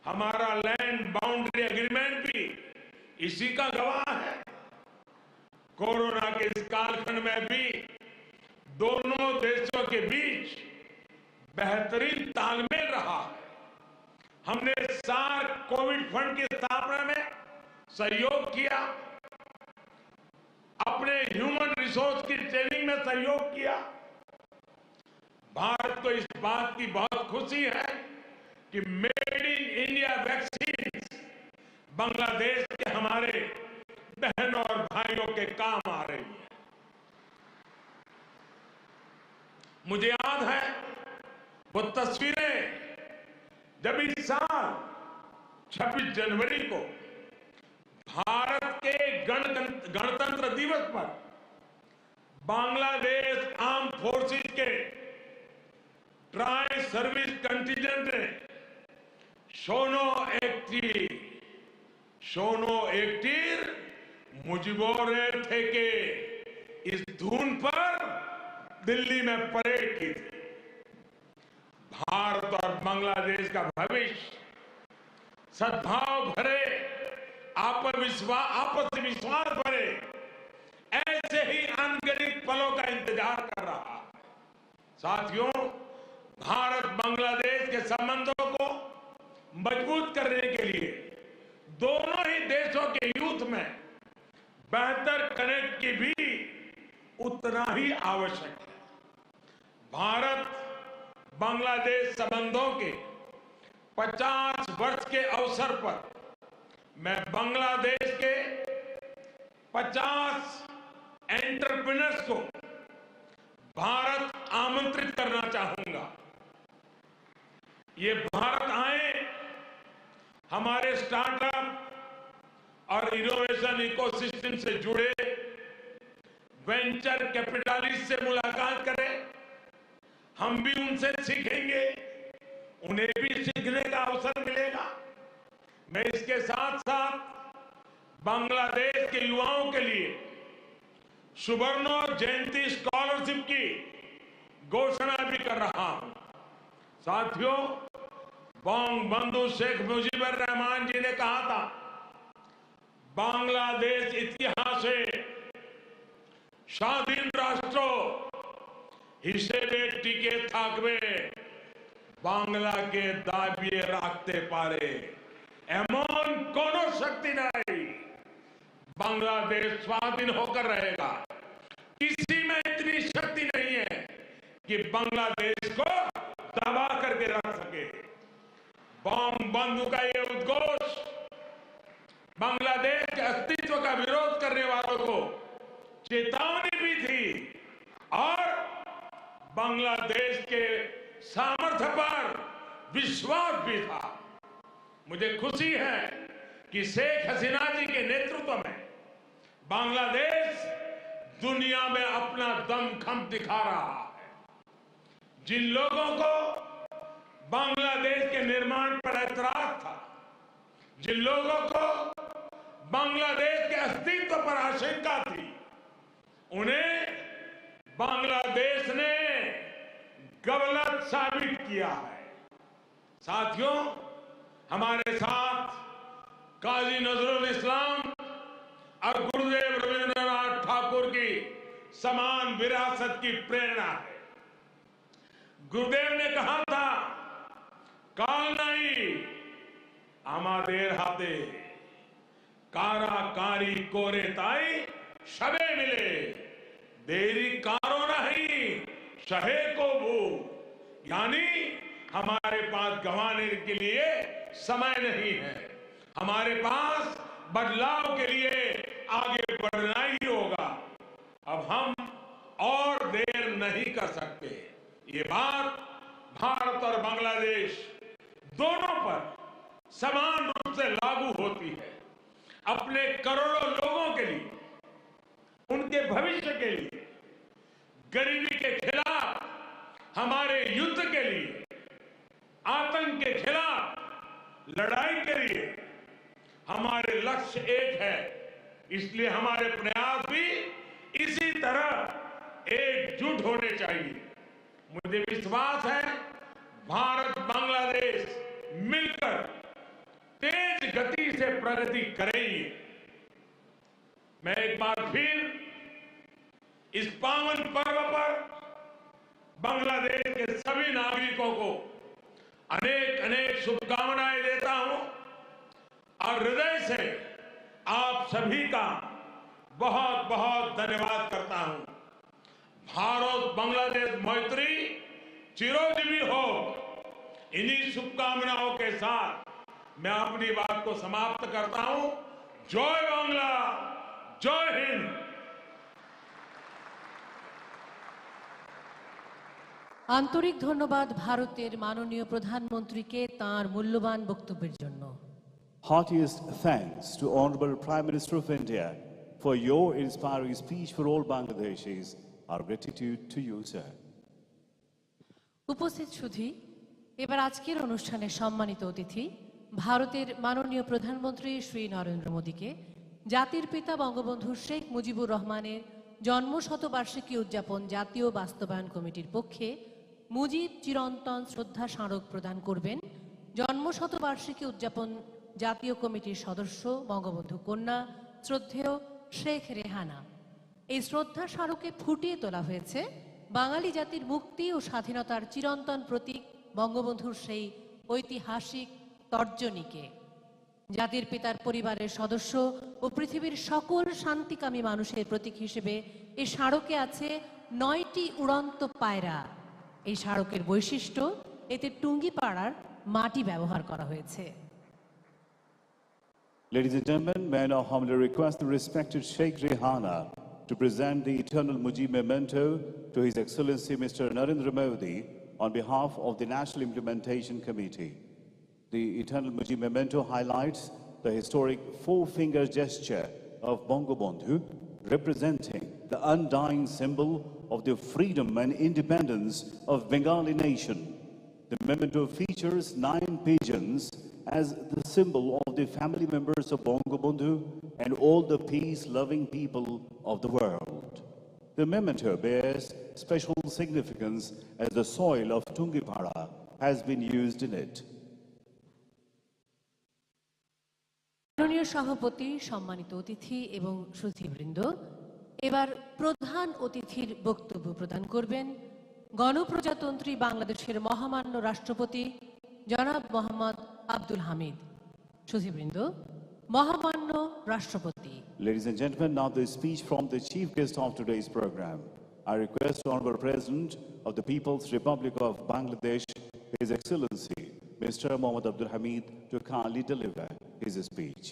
हमारा लैंड बाउंड्री एग्रीमेंट भी इसी का गवाह है। कोरोना के इस कालखंड में भी दोनों देशों के बीच बेहतरीन तालमेल रहा है। हमने सार्क कोविड फंड की स्थापना में सहयोग किया, अपने ह्यूमन रिसोर्स की ट्रेनिंग में सहयोग किया। भारत को इस बात की बहुत खुशी है कि made in India vaccine Bangladesh के हमारे बहनों और भाइयों के काम आ रही है। मुझे याद है वो तस्वीरें जब इस साल 26 जनवरी को भारत के गणतंत्र दिवस पर बांग्लादेश आर्म फोर्सेस के ट्राई सर्विस कंटिजेंट ने शोनो एक्टिर मुजिबोरे थे के इस धुन पर दिल्ली में परेड की थी। भारत और बांग्लादेश का भविष्य सद्भाव भरे, आपस विश्वास भरे ऐसे ही अनगिनत पलों का इंतजार कर रहा है। साथियों, भारत बांग्लादेश के संबंधों को मजबूत करने के लिए दोनों ही देशों के यूथ में बेहतर कनेक्ट की भी उतना ही आवश्यक है। भारत बांग्लादेश संबंधों के 50 वर्ष के अवसर पर मैं बांग्लादेश के 50 एंटरप्रेन्योर्स को भारत आमंत्रित करना चाहूंगा। ये भारत आए, हमारे स्टार्टअप और इनोवेशन इकोसिस्टम से जुड़े वेंचर कैपिटलिस्ट से मुलाकात करें। हम भी उनसे सीखेंगे, उन्हें भी सीखने का अवसर मिलेगा। मैं इसके साथ साथ बांग्लादेश के युवाओं के लिए सुवर्णो जयंती स्कॉलरशिप की घोषणा भी कर रहा हूं। साथियों, बंगबंधु शेख मुजीबुर रहमान जी ने कहा था, बांग्लादेश इतिहास স্বাধীন রাষ্ট্র হিসেবে টিকে থাকবে বাংলাকে দাবিয়ে রাখতে পারে এমন কোন শক্তি নাই। बांग्लादेश स्वाधीन होकर रहेगा। किसी में इतनी शक्ति नहीं है कि बांग्लादेश को दबा करके रख सके। बंगबंधु का ये उद्घोष बांग्लादेश के अस्तित्व का विरोध करने वालों को चेतावनी भी थी और बांग्लादेश के सामर्थ्य पर विश्वास भी था। मुझे खुशी है कि शेख हसीना जी के नेतृत्व में बांग्लादेश दुनिया में अपना दमखम दिखा रहा है। जिन लोगों को बांग्लादेश के निर्माण पर ऐतराज था, जिन लोगों को बांग्लादेश के अस्तित्व पर आशंका थी, उन्हें बांग्लादेश ने गलत साबित किया है। साथियों, हमारे साथ काजी नजरुल इस्लाम और गुरुदेव रविंद्रनाथ ठाकुर की समान विरासत की प्रेरणा है। गुरुदेव ने कहा था, काल नहीं आमादेर हाथे काराकारी कोरे ताई शबे मिले देरी कारो नहीं शहे को भू, यानी हमारे पास गंवाने के लिए समय नहीं है, हमारे पास बदलाव के लिए आगे बढ़ना ही होगा। अब हम और देर नहीं कर सकते। ये बात भारत और बांग्लादेश दोनों पर समान रूप से लागू होती है। अपने करोड़ों लोगों के लिए, उनके भविष्य के लिए, गरीबी के खिलाफ हमारे युद्ध के लिए, आतंक के खिलाफ लड़ाई के लिए हमारे लक्ष्य एक है। इसलिए हमारे प्रयास भी इसी तरह एकजुट होने चाहिए। मुझे विश्वास है भारत बांग्लादेश मिलकर तेज गति से प्रगति करेंगे। मैं एक बार फिर इस पावन पर्व पर बांग्लादेश के सभी नागरिकों को अनेक अनेक शुभकामनाएं देता हूं और हृदय से आप सभी का बहुत बहुत धन्यवाद करता हूं। भारत बांग्लादेश मैत्री चिरंजीवी हो। इन्हीं शुभकामनाओं के साथ मैं अपनी बात को समाप्त करता हूं। जय बांग्ला, जय हिंद। আন্তরিক ধন্যবাদ ভারতের মাননীয় প্রধানমন্ত্রীকে তাঁর মূল্যবান বক্তব্যের জন্য। Heartiest thanks to Honorable Prime Minister of India for your inspiring speech for all Bangladeshis. Our gratitude to you, sir. উপস্থিত সুধী, এবার আজকের অনুষ্ঠানে সম্মানিত অতিথি ভারতের মাননীয় প্রধানমন্ত্রী শ্রী নরেন্দ্র মোদীকে জাতির পিতা বঙ্গবন্ধু শেখ মুজিবুর রহমানের জন্মশতবার্ষিকী উদযাপন জাতীয় বাস্তবায়ন কমিটির পক্ষে মুজিব চিরন্তন শ্রদ্ধা স্মারক প্রদান করবেন জন্মশতবার্ষিকী উদযাপন জাতীয় কমিটির সদস্য বঙ্গবন্ধু কন্যা শ্রদ্ধেয় শেখ রেহানা। এই শ্রদ্ধা স্মারকে ফুটিয়ে তোলা হয়েছে বাঙালি জাতির মুক্তি ও স্বাধীনতার চিরন্তন প্রতীক বঙ্গবন্ধুর সেই ঐতিহাসিক তর্জনীকে। জাতির পিতার পরিবারের সদস্য ও পৃথিবীর সকল শান্তিকামী মানুষের প্রতীক হিসেবে এই স্মারকে আছে 9টি উড়ন্ত পায়রা। এই স্মারকের বৈশিষ্ট্য, এতে টুঙ্গিপাড়ার মাটি ব্যবহার করা হয়েছে। Ladies and gentlemen, may I now humbly request the respected Sheikh Rehana to present the Eternal Mujib Memento to His Excellency Mr. Narendra Modi on behalf of the National Implementation Committee. The Eternal Mujib Memento highlights the historic four-finger gesture of Bangabandhu, representing the undying symbol of the freedom and independence of Bengali nation. The memento features 9 pigeons as the symbol of the family members of Bangabandhu and all the peace-loving people of the world. The memento bears special significance as the soil of Tungipara has been used in it. মাননীয় সভাপতি, সম্মানিত অতিথি এবং সুধীবৃন্দ, এবার প্রধান অতিথির বক্তব্য প্রদান করবেন গণপ্রজাতন্ত্রী বাংলাদেশের মহামান্য রাষ্ট্রপতি জনাব মোহাম্মদ আব্দুল হামিদ। সুধীবৃন্দ, মহামান্য রাষ্ট্রপতি। Ladies and gentlemen, now the speech from the chief guest of today's program. I request the Honorable President of the People's Republic of Bangladesh, His Excellency Mr. Mohammad Abdul Hamid, to kindly deliver his speech.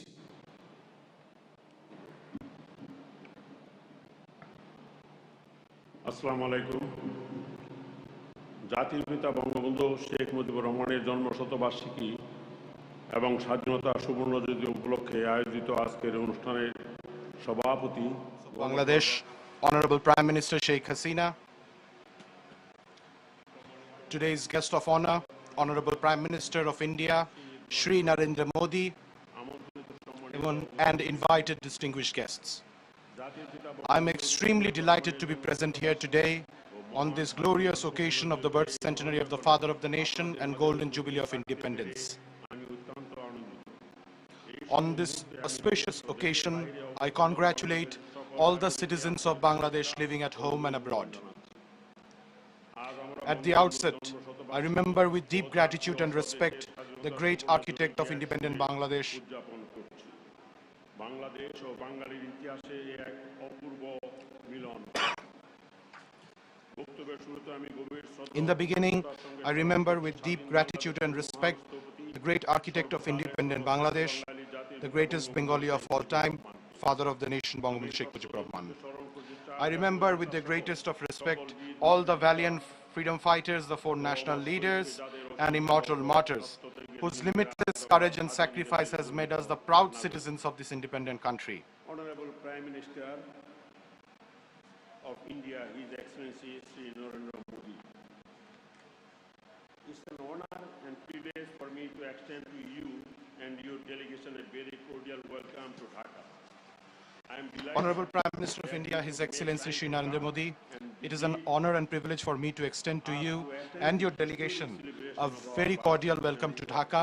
আসসালামু আলাইকুম। জাতির পিতা বঙ্গবন্ধু শেখ মুজিবুর রহমানের জন্মশতবার্ষিকী এবং স্বাধীনতা সুবর্ণজয়ন্তী উপলক্ষে আয়োজিত আজকের অনুষ্ঠানের সভাপতি Bangladesh Honorable Prime Minister Sheikh Hasina, today's guest of honor, Honorable Prime Minister of India, Shri Narendra Modi, and invited distinguished guests. I'm extremely delighted to be present here today on this glorious occasion of the birth centenary of the Father of the Nation and Golden Jubilee of Independence. On this auspicious occasion, I congratulate all the citizens of Bangladesh living at home and abroad. At the outset, I remember with deep gratitude and respect the great architect of independent Bangladesh, In the beginning, I remember with deep gratitude and respect the great architect of independent Bangladesh, the greatest Bengali of all time, Father of the Nation, Bangabandhu Sheikh Mujibur Rahman. I remember with the greatest of respect all the valiant freedom fighters, the 4 national leaders and immortal martyrs, whose limitless courage and sacrifice has made us the proud citizens of this independent country. Honorable Prime Minister of India, His Excellency Sri Narendra Modi. It's an honor and privilege for me to extend to you and your delegation a very cordial welcome to Dhaka. Honorable Prime Minister of India, His Excellency Shri Narendra Modi, it is an honor and privilege for me to extend to you and your delegation a very cordial welcome to Dhaka.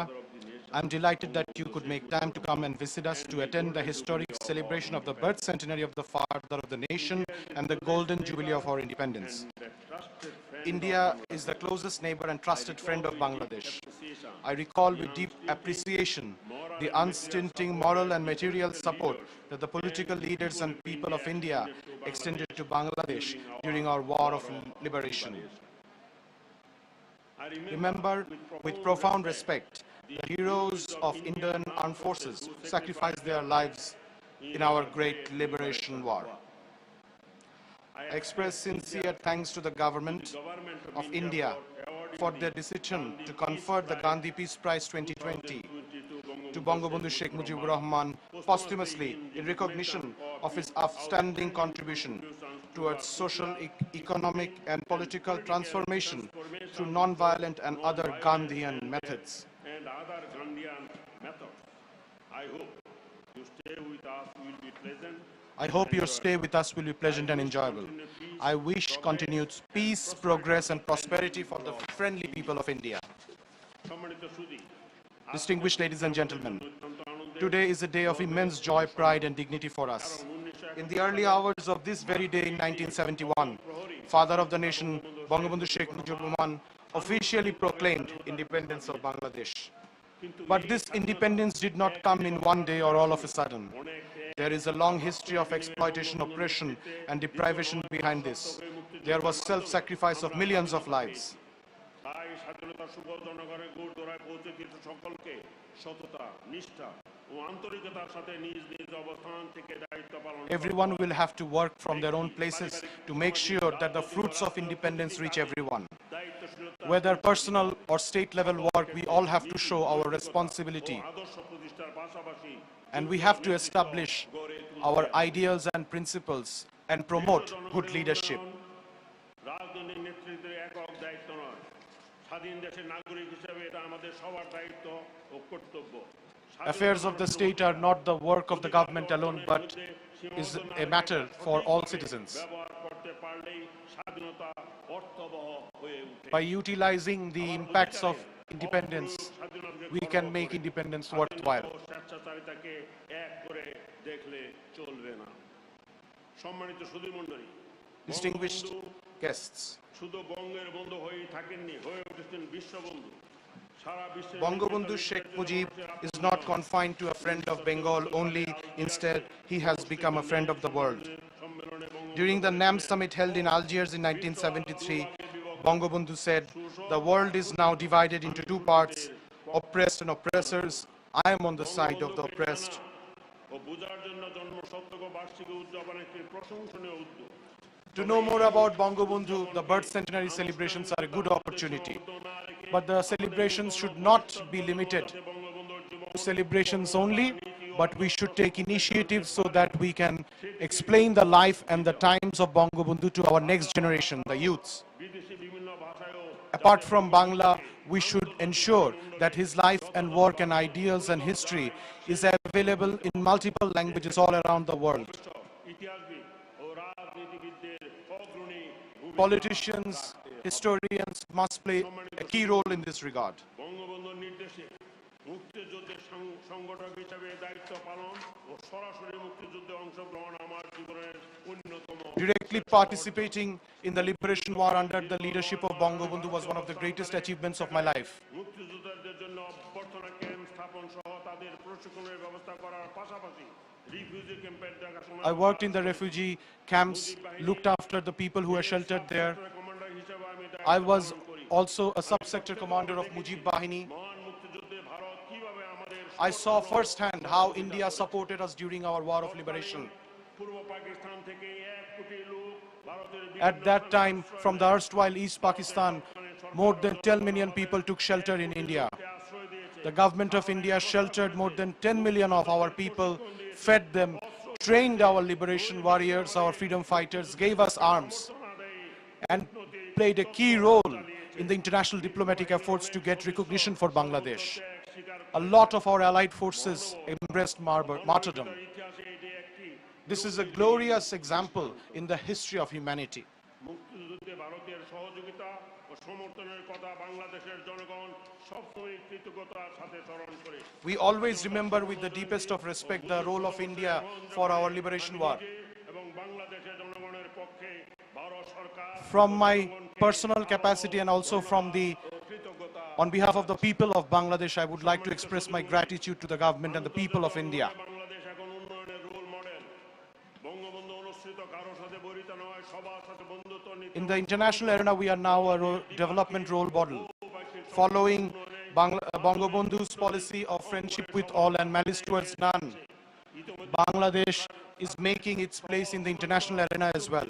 I'm delighted that you could make time to come and visit us to attend the historic celebration of the birth centenary of the Father of the Nation and the Golden Jubilee of our independence. India is the closest neighbor and trusted friend of Bangladesh. I recall with deep appreciation the unstinting moral and material support that the political leaders and people of India extended to Bangladesh during our war of liberation. Remember with profound respect the heroes of Indian armed forces who sacrificed their lives in our great liberation war. I express sincere thanks to the government of India for their decision to confer the Gandhi Peace Prize 2020 to Bangabandhu Sheikh Mujibur Rahman posthumously in recognition of his outstanding contribution towards social, economic and political transformation through non-violent and other Gandhian methods. I hope your stay with us will be pleasant and enjoyable. I wish continued peace, progress and prosperity for the friendly people of India. Distinguished ladies and gentlemen, today is a day of immense joy, pride and dignity for us. In the early hours of this very day in 1971, Father of the Nation, Bangabandhu Sheikh Mujibur Rahman, officially proclaimed independence of Bangladesh. But this independence did not come in one day or all of a sudden. There is a long history of exploitation, oppression and deprivation behind this. There was self-sacrifice of millions of lives. Everyone will have to work from their own places to make sure that the fruits of independence reach everyone. Whether personal or state level work, we all have to show our responsibility. And we have to establish our ideals and principles and promote good leadership. Affairs of the state are not the work of the government alone, but is a matter for all citizens. By utilizing the impacts of independence, we can make independence worthwhile. Distinguished guests, Bangabandhu Sheikh Mujib is not confined to a friend of Bengal only. Instead, he has become a friend of the world. During the NAM summit held in Algiers in 1973, Bangabandhu said, "The world is now divided into two parts, oppressed and oppressors. I am on the side of the oppressed." To know more about Bangabandhu, the birth centenary celebrations are a good opportunity. But the celebrations should not be limited to celebrations only, but we should take initiatives so that we can explain the life and the times of Bangabandhu to our next generation, the youths. Apart from Bangla, we should ensure that his life and work and ideals and history is available in multiple languages all around the world. Politicians, historians must play a key role in this regard. Directly participating in the liberation war under the leadership of Bangabandhu was one of the greatest achievements of my life. I worked in the refugee camps, looked after the people who were sheltered there. I was also a sub-sector commander of Mujib Bahini. I saw firsthand how India supported us during our war of liberation. At that time, from the erstwhile East Pakistan, more than 10 million people took shelter in India. The government of India sheltered more than 10 million of our people, fed them, trained our liberation warriors, our freedom fighters, gave us arms, and played a key role in the international diplomatic efforts to get recognition for Bangladesh. A lot of our allied forces embraced martyrdom. This is a glorious example in the history of humanity. সমর্থনের কথা বাংলাদেশের জনগণ সবসময় কৃতজ্ঞতার সাথে স্মরণ করে। We always remember with the deepest of respect the role of India for our liberation war. এবং বাংলাদেশের জনগণের পক্ষে ভারত সরকার From my personal capacity and also from the on behalf of the people of Bangladesh, I would like to express my gratitude to the government and the people of India. Bangladesh এখন উন্নয়নের role model. Bangabandhu অনুসৃত কারো সাথে বরিতা নয়, সবার সাথে বন্ধুত্ব নীতি। In the international arena, we are now a development role model, following Bangabandhu's policy of friendship with all and malice towards none. Bangladesh is making its place in the international arena as well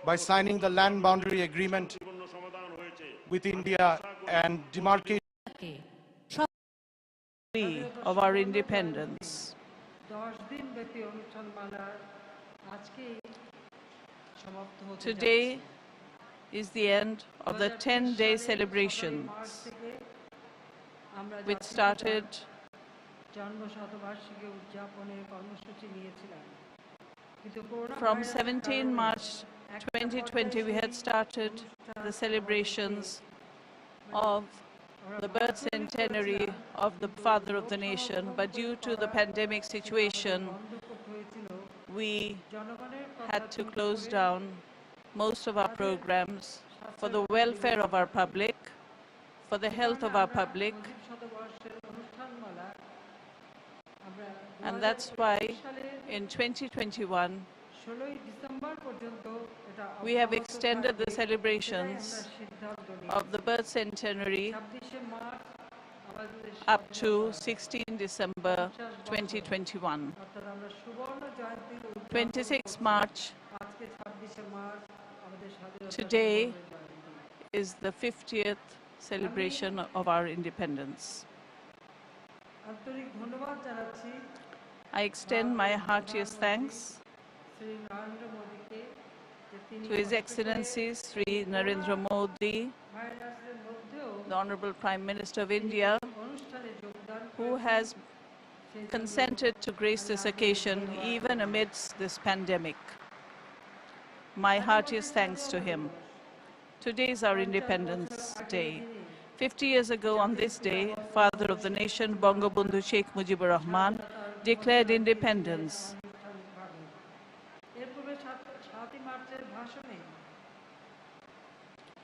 by signing the land boundary agreement with India and demarcating of our independence. Today is the end of the 10-day celebrations, which started from 17 March 2020. We had started the celebrations of the birth centenary of the father of the nation, but due to the pandemic situation, we had to close down most of our programs for the welfare of our public, for the health of our public. And that's why in 2021, we have extended the celebrations of the birth centenary up to 16 December 2021. 26 March today is the 50th celebration of our independence. I extend my heartiest thanks to His Excellency Sri Narendra Modi, the Honorable Prime Minister of India, who has consented to grace this occasion even amidst this pandemic. My heartiest thanks to him. Today is our Independence Day. 50 years ago on this day, Father of the Nation, Bangabandhu Sheikh Mujibur Rahman, declared independence.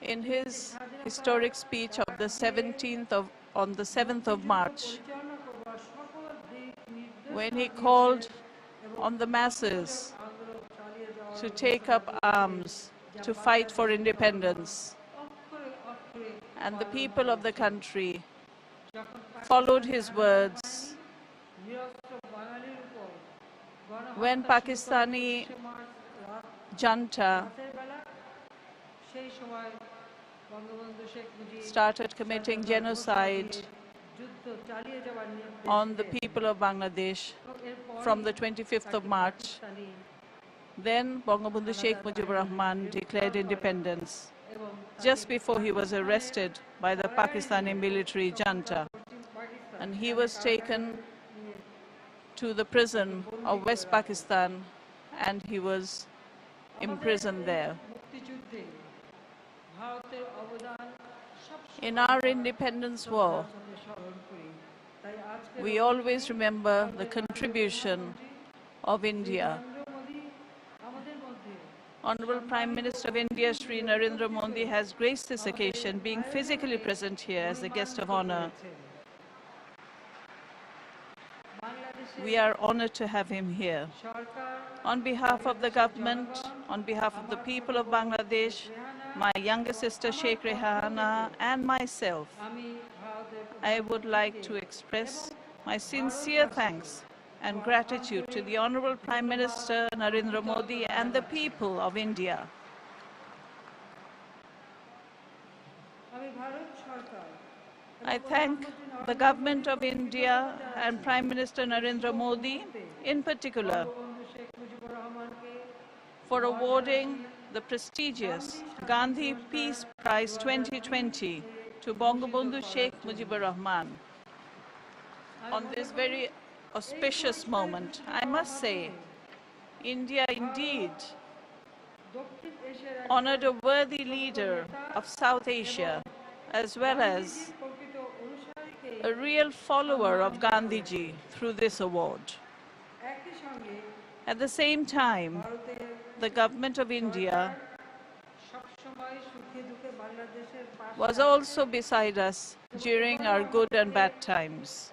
In his historic speech on the 7th of March, when he called on the masses to take up arms to fight for independence, and the people of the country followed his words, when Pakistani junta started committing genocide on the people of Bangladesh from the 25th of March, then Bangabandhu Sheikh Mujibur Rahman declared independence just before he was arrested by the Pakistani military junta, and he was taken to the prison of West Pakistan and he was imprisoned there. In our independence war, we always remember the contribution of India. Honorable Prime Minister of India, Sri Narendra Modi, has graced this occasion, being physically present here as a guest of honor. We are honored to have him here. On behalf of the government, on behalf of the people of Bangladesh, my younger sister Sheikh Rehana and myself, I would like to express my sincere thanks and gratitude to the Honorable Prime Minister Narendra Modi and the people of India. I thank the government of India and Prime Minister Narendra Modi in particular for awarding the prestigious Gandhi Peace Prize 2020 to Bangabandhu Sheikh Mujibur Rahman. On this very auspicious moment, I must say, India indeed honored a worthy leader of South Asia, as well as a real follower of Gandhiji through this award. At the same time, the government of India was also beside us during our good and bad times.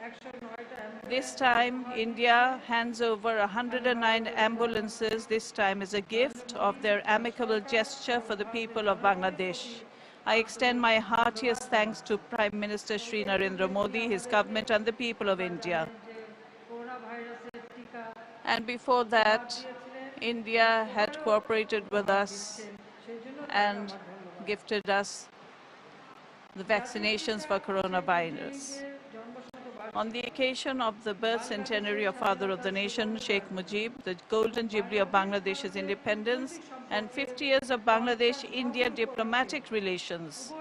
This time, India hands over 109 ambulances, this time as a gift of their amicable gesture for the people of Bangladesh. I extend my heartiest thanks to Prime Minister Shri Narendra Modi, his government, and the people of India. And before that, India had cooperated with us and gifted us the vaccinations for coronavirus. On the occasion of the birth centenary of Father of the Nation, Sheikh Mujib, the Golden Jubilee of Bangladesh's independence, and 50 years of Bangladesh-India diplomatic relations,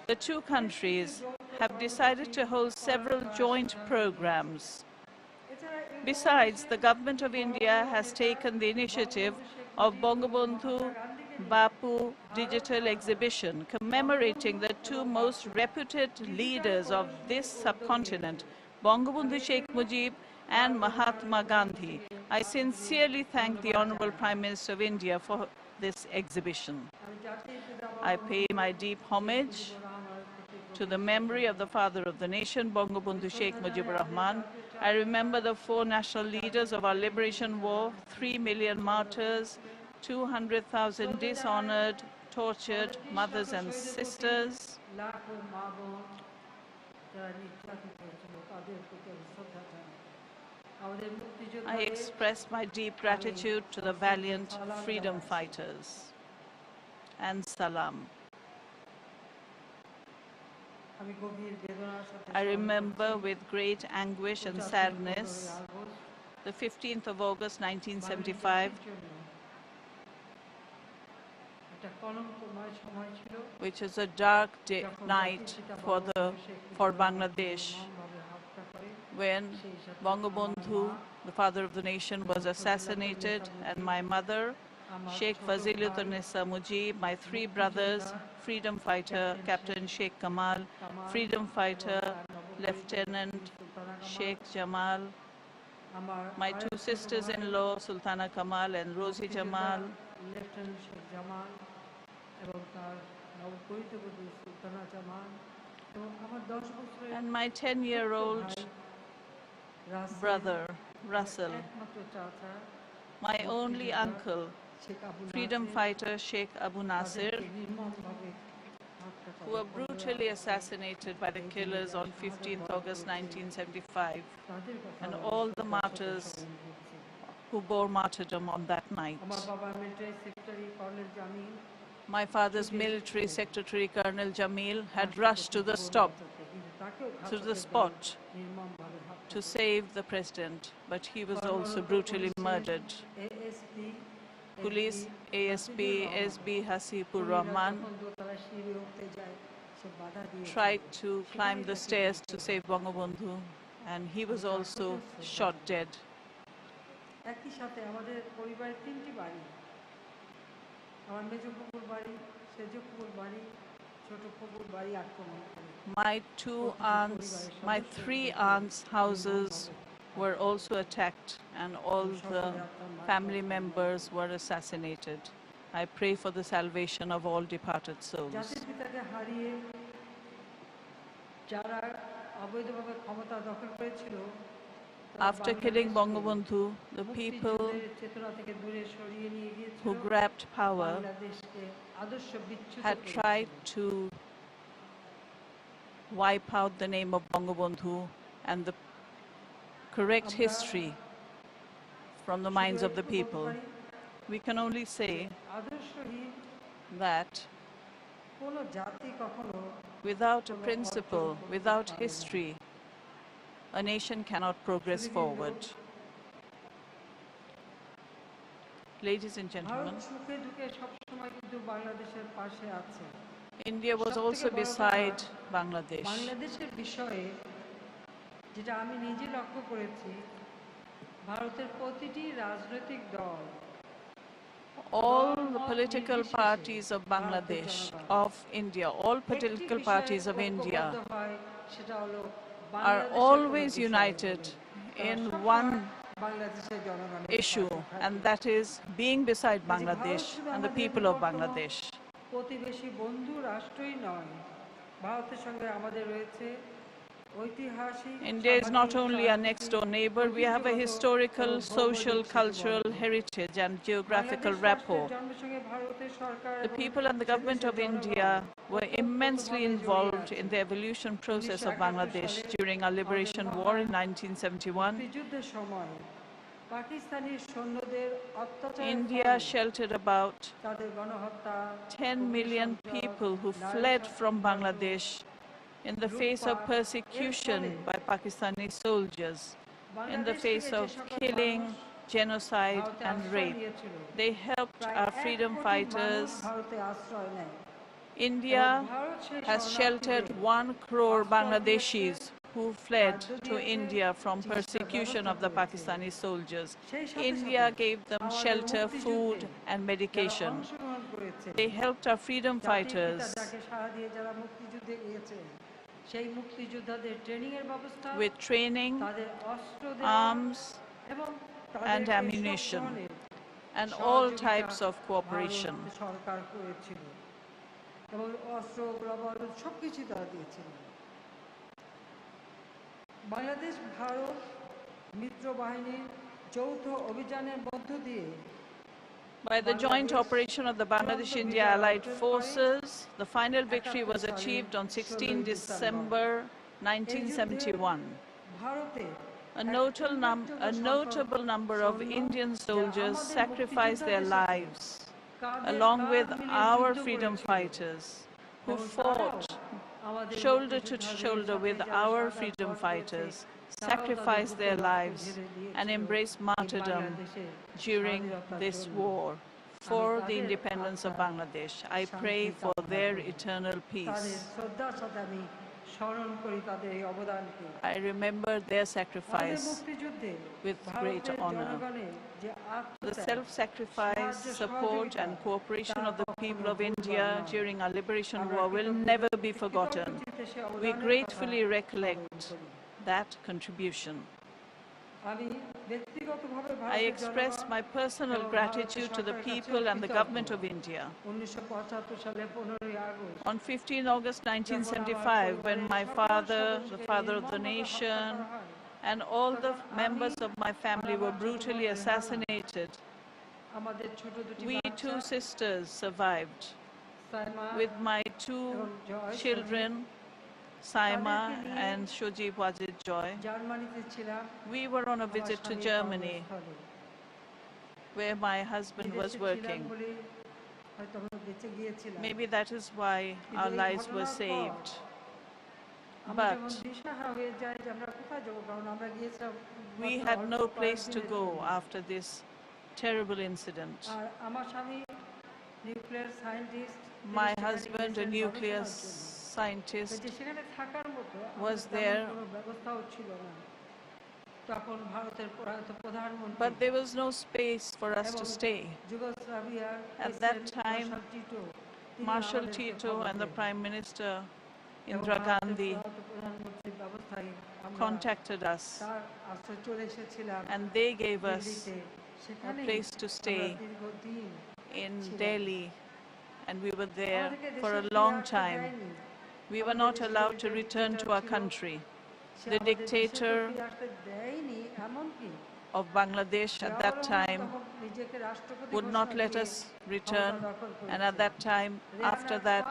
the two countries have decided to hold several joint programs. Besides, the government of India has taken the initiative of Bangabandhu Bapu Digital Exhibition, commemorating the two most reputed leaders of this subcontinent, Bangabandhu Sheikh Mujib and Mahatma Gandhi. I sincerely thank the Honorable Prime Minister of India for this exhibition. I pay my deep homage to the memory of the father of the nation, Bangabandhu Sheikh Mujibur Rahman. I remember the 4 national leaders of our liberation war, 3 million martyrs, 200,000 dishonored, tortured mothers and sisters. I express my deep gratitude to the valiant freedom fighters. And salam. I remember with great anguish and sadness the 15th of August 1975, which is a dark night for Bangladesh, when Bangabandhu, the father of the nation, was assassinated, and my mother, Sheikh Fazilunnisa Mujib, my 3 brothers, freedom fighter Captain Sheikh Kamal, freedom fighter Lieutenant Sheikh Jamal, my 2 sisters-in-law Sultana Kamal and Rosie Jamal, and my 10-year-old brother Russell, my only uncle, freedom fighter Sheikh Abu Nasir, who were brutally assassinated by the killers on 15th August 1975, and all the martyrs who bore martyrdom on that night. My father's military secretary, Colonel Jamil, had rushed to the spot to save the president, but he was also brutally murdered. Police ASP SB Hasibur Rahman tried to climb the stairs to save Bangabandhu, and he was also shot dead. My 2 aunts, my 3 aunts' houses were also attacked, and all the family members were assassinated. I pray for the salvation of all departed souls. After killing Bangabandhu, the people who grabbed power had tried to wipe out the name of Bangabandhu and the correct history from the minds of the people. We can only say that without a principle, without history, a nation cannot progress forward. Ladies and gentlemen, India was also beside Bangladesh. all the political parties of Bangladesh, of India, all political parties of India are always united in one issue, and that is being beside Bangladesh and the people of Bangladesh. প্রতিবেশী বন্ধু রাষ্ট্রই নয়, ভারতের সঙ্গে আমাদের রয়েছে ঐতিহাসিক। India is not only our next door neighbor, we have a historical, social, cultural heritage and geographical rapport. The people and the government of India were immensely involved in the evolution process of Bangladesh during our liberation war in 1971. India sheltered about 10 million people who fled from Bangladesh in the face of persecution by Pakistani soldiers, in the face of killing, genocide and rape. They helped our freedom fighters. India has sheltered 1 crore Bangladeshis who fled to India from persecution of the Pakistani soldiers. India gave them shelter, food and medication. They helped our freedom fighters with training, arms and ammunition and all types of cooperation. Bangladesh Bharat মিত্র বাহিনীর যৌথ অভিযানের মধ্য দিয়ে By the joint operation of the Bangladesh-India Allied Forces, the final victory was achieved on 16 December 1971. A notable number of Indian soldiers sacrificed their lives, along with our freedom fighters, who fought shoulder to shoulder with our freedom fighters, sacrificed their lives and embraced martyrdom during this war for the independence of Bangladesh. I pray for their eternal peace. I remember their sacrifice with great honor. The self-sacrifice, support and cooperation of the people of India during our liberation war will never be forgotten. We gratefully recollect that contribution. I express my personal gratitude to the people and the government of India. On 15 August 1975, when my father, the father of the nation, and all the members of my family were brutally assassinated, we 2 sisters survived. With my 2 children, Saima and Shojib Wajid Joy, we were on a visit to Germany, where my husband was working. Maybe that is why our lives were saved. But we had no place to go after this terrible incident. My husband, a nuclear scientist, was there, but there was no space for us to stay. At that time, Marshal Tito and the Prime Minister Indira Gandhi contacted us, and they gave us a place to stay in Delhi, and we were there for a long time. We were not allowed to return to our country. The dictator of Bangladesh at that time would not let us return, and at that time, after that,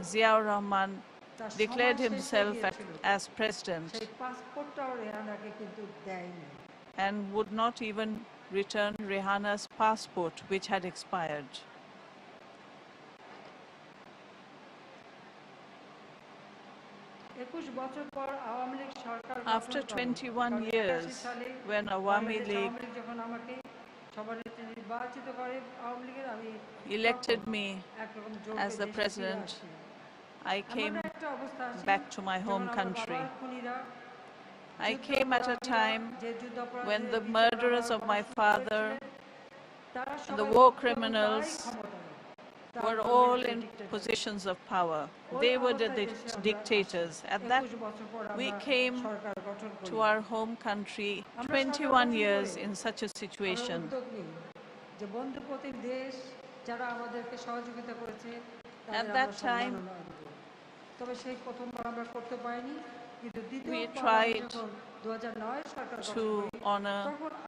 Ziaur Rahman declared himself as president and would not even return Rehana's passport, which had expired. After 21 years, when Awami League elected me as the president, I came back to my home country. I came at a time when the murderers of my father তারা and the সবাই war তখন criminals তারাই ক্ষমতায়। were all in positions of power. They were the dictators. At that, we came to our home country 21 years in such a situation. যে বন্ধুপ্রতিম দেশ যারা আমাদেরকে সহযোগিতা করেছে At that time, তবে সেই প্রথমবার আমরা করতে পারিনি, কিন্তু we দ্বিতীয়বার tried যখন 2009 সরকার গঠন to করি, honor তখন